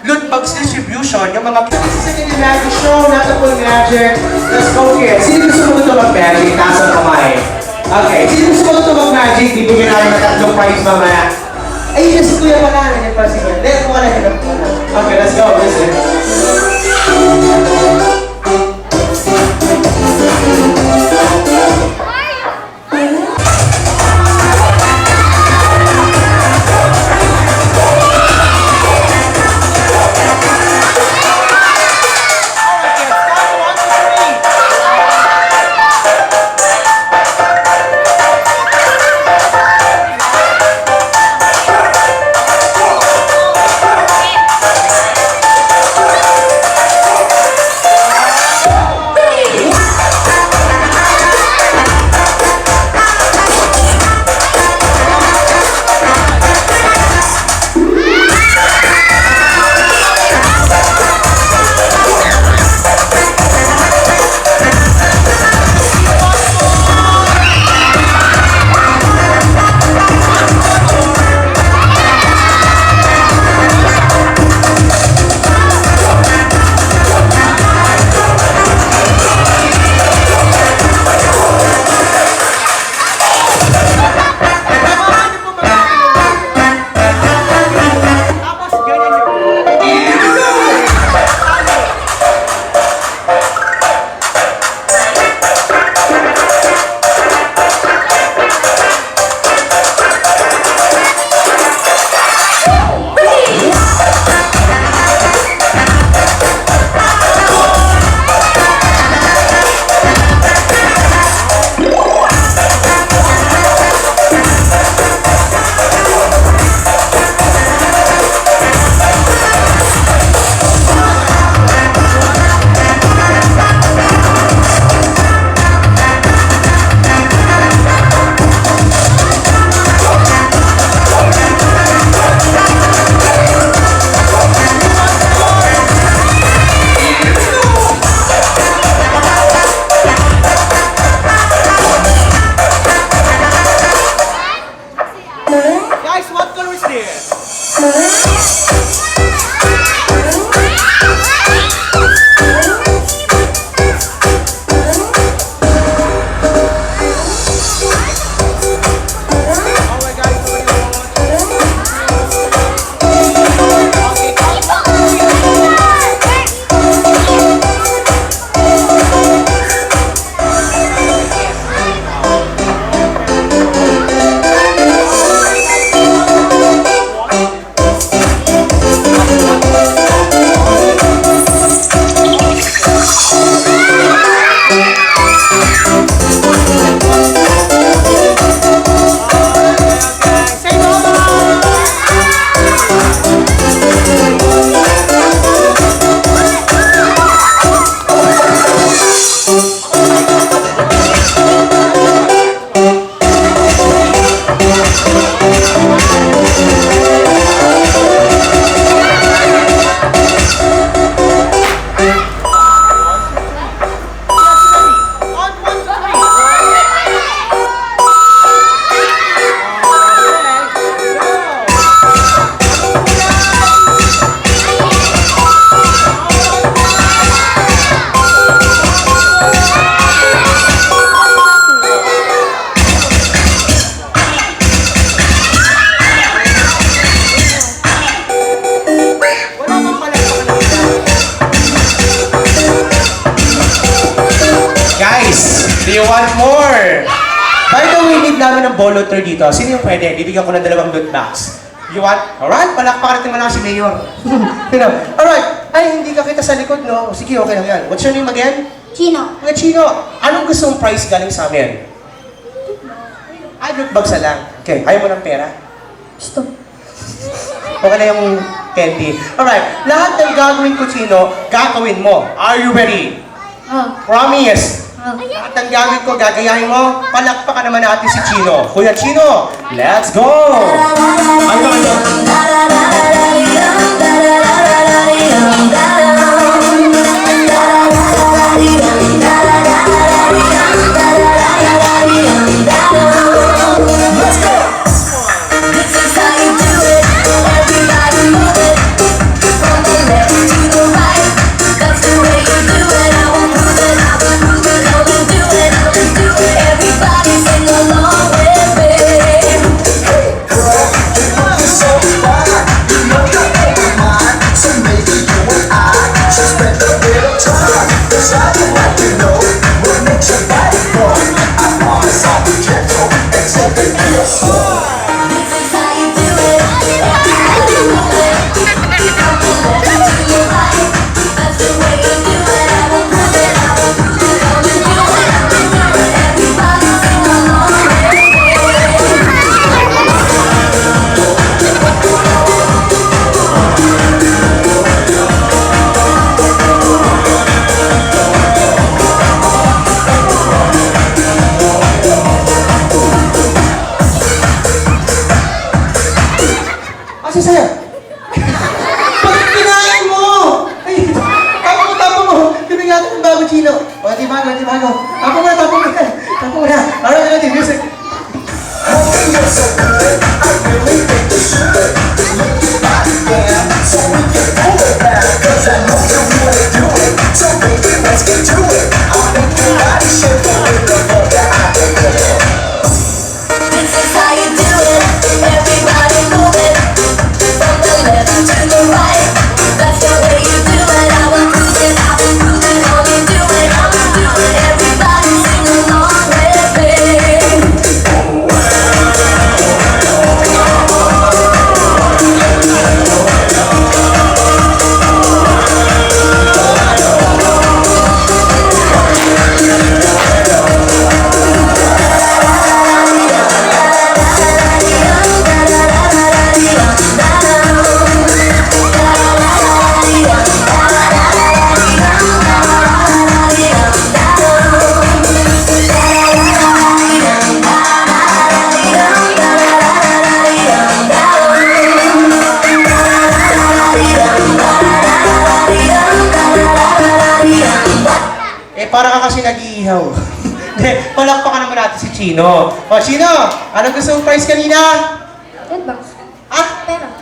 loot bags distribution. Yung mga sa Kitty Magic Show, not the full magic. Let's go here. Sino gusto mo ito mag-magic? Taas ang kamay. Okay, sino gusto mo ito mag-magic? Bibigyan namin ng 3 prize mamaya. Ay, yes, kuya pa na. Ganyan pa si Gwen. Let's go na. Okay, let's go. Listen. you want more? By the way, need namin ng bolotter dito. Sino yung pwede? Bibigyan ko ng 2 loot bags. You want? Alright, palakpakan natin mo lang si Mayor. You know? Alright, ay hindi ka kita sa likod, no? Sige, okay lang yan. What's your name again? Chino. Mga Chino, anong gusto mong prize galing sa amin? Ay, loot bags na lang. Okay, ayaw mo ng pera? Gusto. Okay na yung candy. Alright, lahat ng gagawin ko, Chino, gagawin mo. Are you ready? Promise. Lahat ng gagawin ko, gagayahin mo. Palakpakan naman natin si Chino. Kuya Chino, let's go! Let's go! This is how you do it. Everybody move it. From the left to the right. That's the way you do it. I will prove it. I will prove it. I will do it. I will do it. Everybody sing along with me. Hey girl, you look so fine. You know you're on my mind. So maybe you and I should spend a bit of time. Cause I would like to know what makes your body go. I promise I'll be gentle and take it real slow. This is how you do it. Everybody move it. From the left to the right. That's the way you do it. I will prove it. I will prove it. I will do it. I will do it. Everybody sing along with me. Kasi sa'yo. Bakit kinain mo? Ay, tapo mo. Bibigyan natin ng bago, Chino. O, di bago. Tapo mo na. Alright, natin, music. Hoping you're so good, I really think you should. Make your body dance, so we can pull it back. Cause I know you wanna do it, so baby let's get to it. I'll make your body shake with the more that I can get. This is how you do it, everybody move it. From the left to the right, that's the way you do it. I will prove it, I will prove it. I will do it, I will do it. Everybody sing along with me. Para ka kasi nag-iihaw. Palakpakan naman natin si Chino. O, Chino, anong gusto mong prize kanina? Red box. Pera.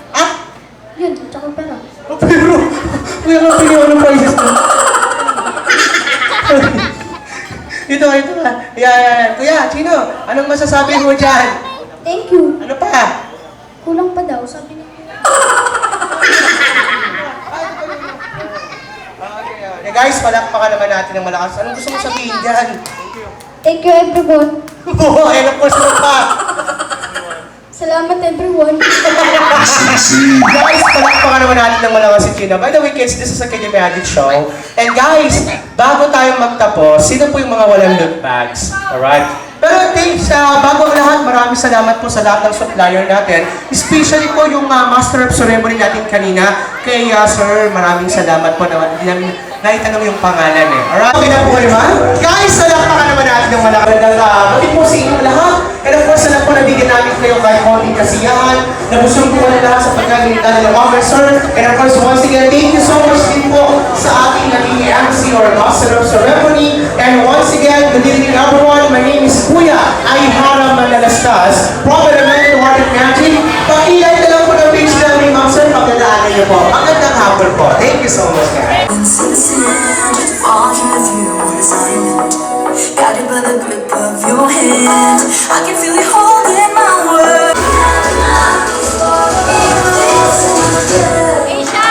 Yun, tsaka pera. Pero, kuya ka pili ng prizes ko. ito. Yeah. Kuya, Chino, anong masasabi mo dyan? Thank you. Ano pa? Kulang pa daw, sabi niya. Guys, palakpakan naman natin ng malakas. Anong gusto mo sabihin dyan? Thank you, everyone. Oo, and of course, ano pa? Salamat, everyone. Guys, palakpakan naman natin ng malakas si Chino. By the way, kids, this is a Kid Magic Show. And guys, bago tayo magtapos, sino po yung mga walang loot bags? Alright? Pero thanks, bago ang lahat, maraming salamat po sa lahat ng supplier natin. Especially po yung Master of Ceremony natin kanina. Kay Sir, maraming salamat po na naitanong yung pangalan eh. Alright? Okay na po kayo ba? Guys, palakpakan naman natin ng malakas. Buti po sa inyong lahat. And of course, alam po nabigyan namin kayo kahit konting kasiyahan. Nabusog po na lahat sa pagkagalitan ng officer. And of course, once again, thank you so much din po sa ating naging MC or Master of Ceremony. And once again, good evening everyone. My name is Kuya Aihara Manalastas from the Mental Heart Magic. Pakilay na lang po ng page namin, Ma'am Sir, pagdadaanan niyo po. Magandang hapon po. Thank you so much, guys. Guided by the grip of your hand, I can feel you holding my world. Asia!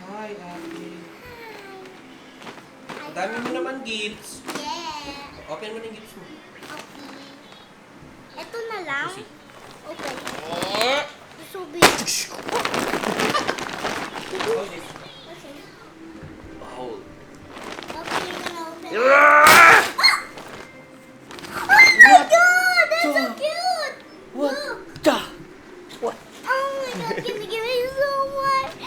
Hi, Ate. Ang dami mo naman gifts. Yeah. Open mo na yung gifts mo. Okay. Ito na lang. Easy. Okay. So big. Oh, this. Okay. Wow. Okay, I'm gonna open it. Ah! Oh my god! That's so cute! What Look! the? What? Oh my god, give me so much!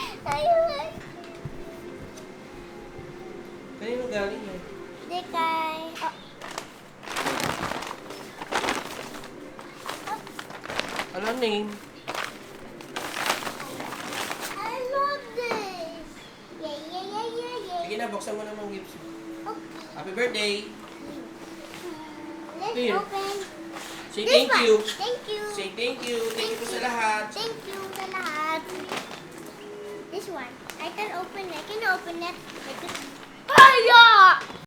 Kanino galing yan? Di kay... Oh. Ano ang name? I love this! Yeah. Sige na, buksan mo naman gifts mo. Okay. Happy birthday! Let's Here. open Say this thank one. you. Thank you. Say thank you. Thank you po sa lahat. Thank you sa lahat. This one. I can open it. Can you open it? Like this? Oh, yeah!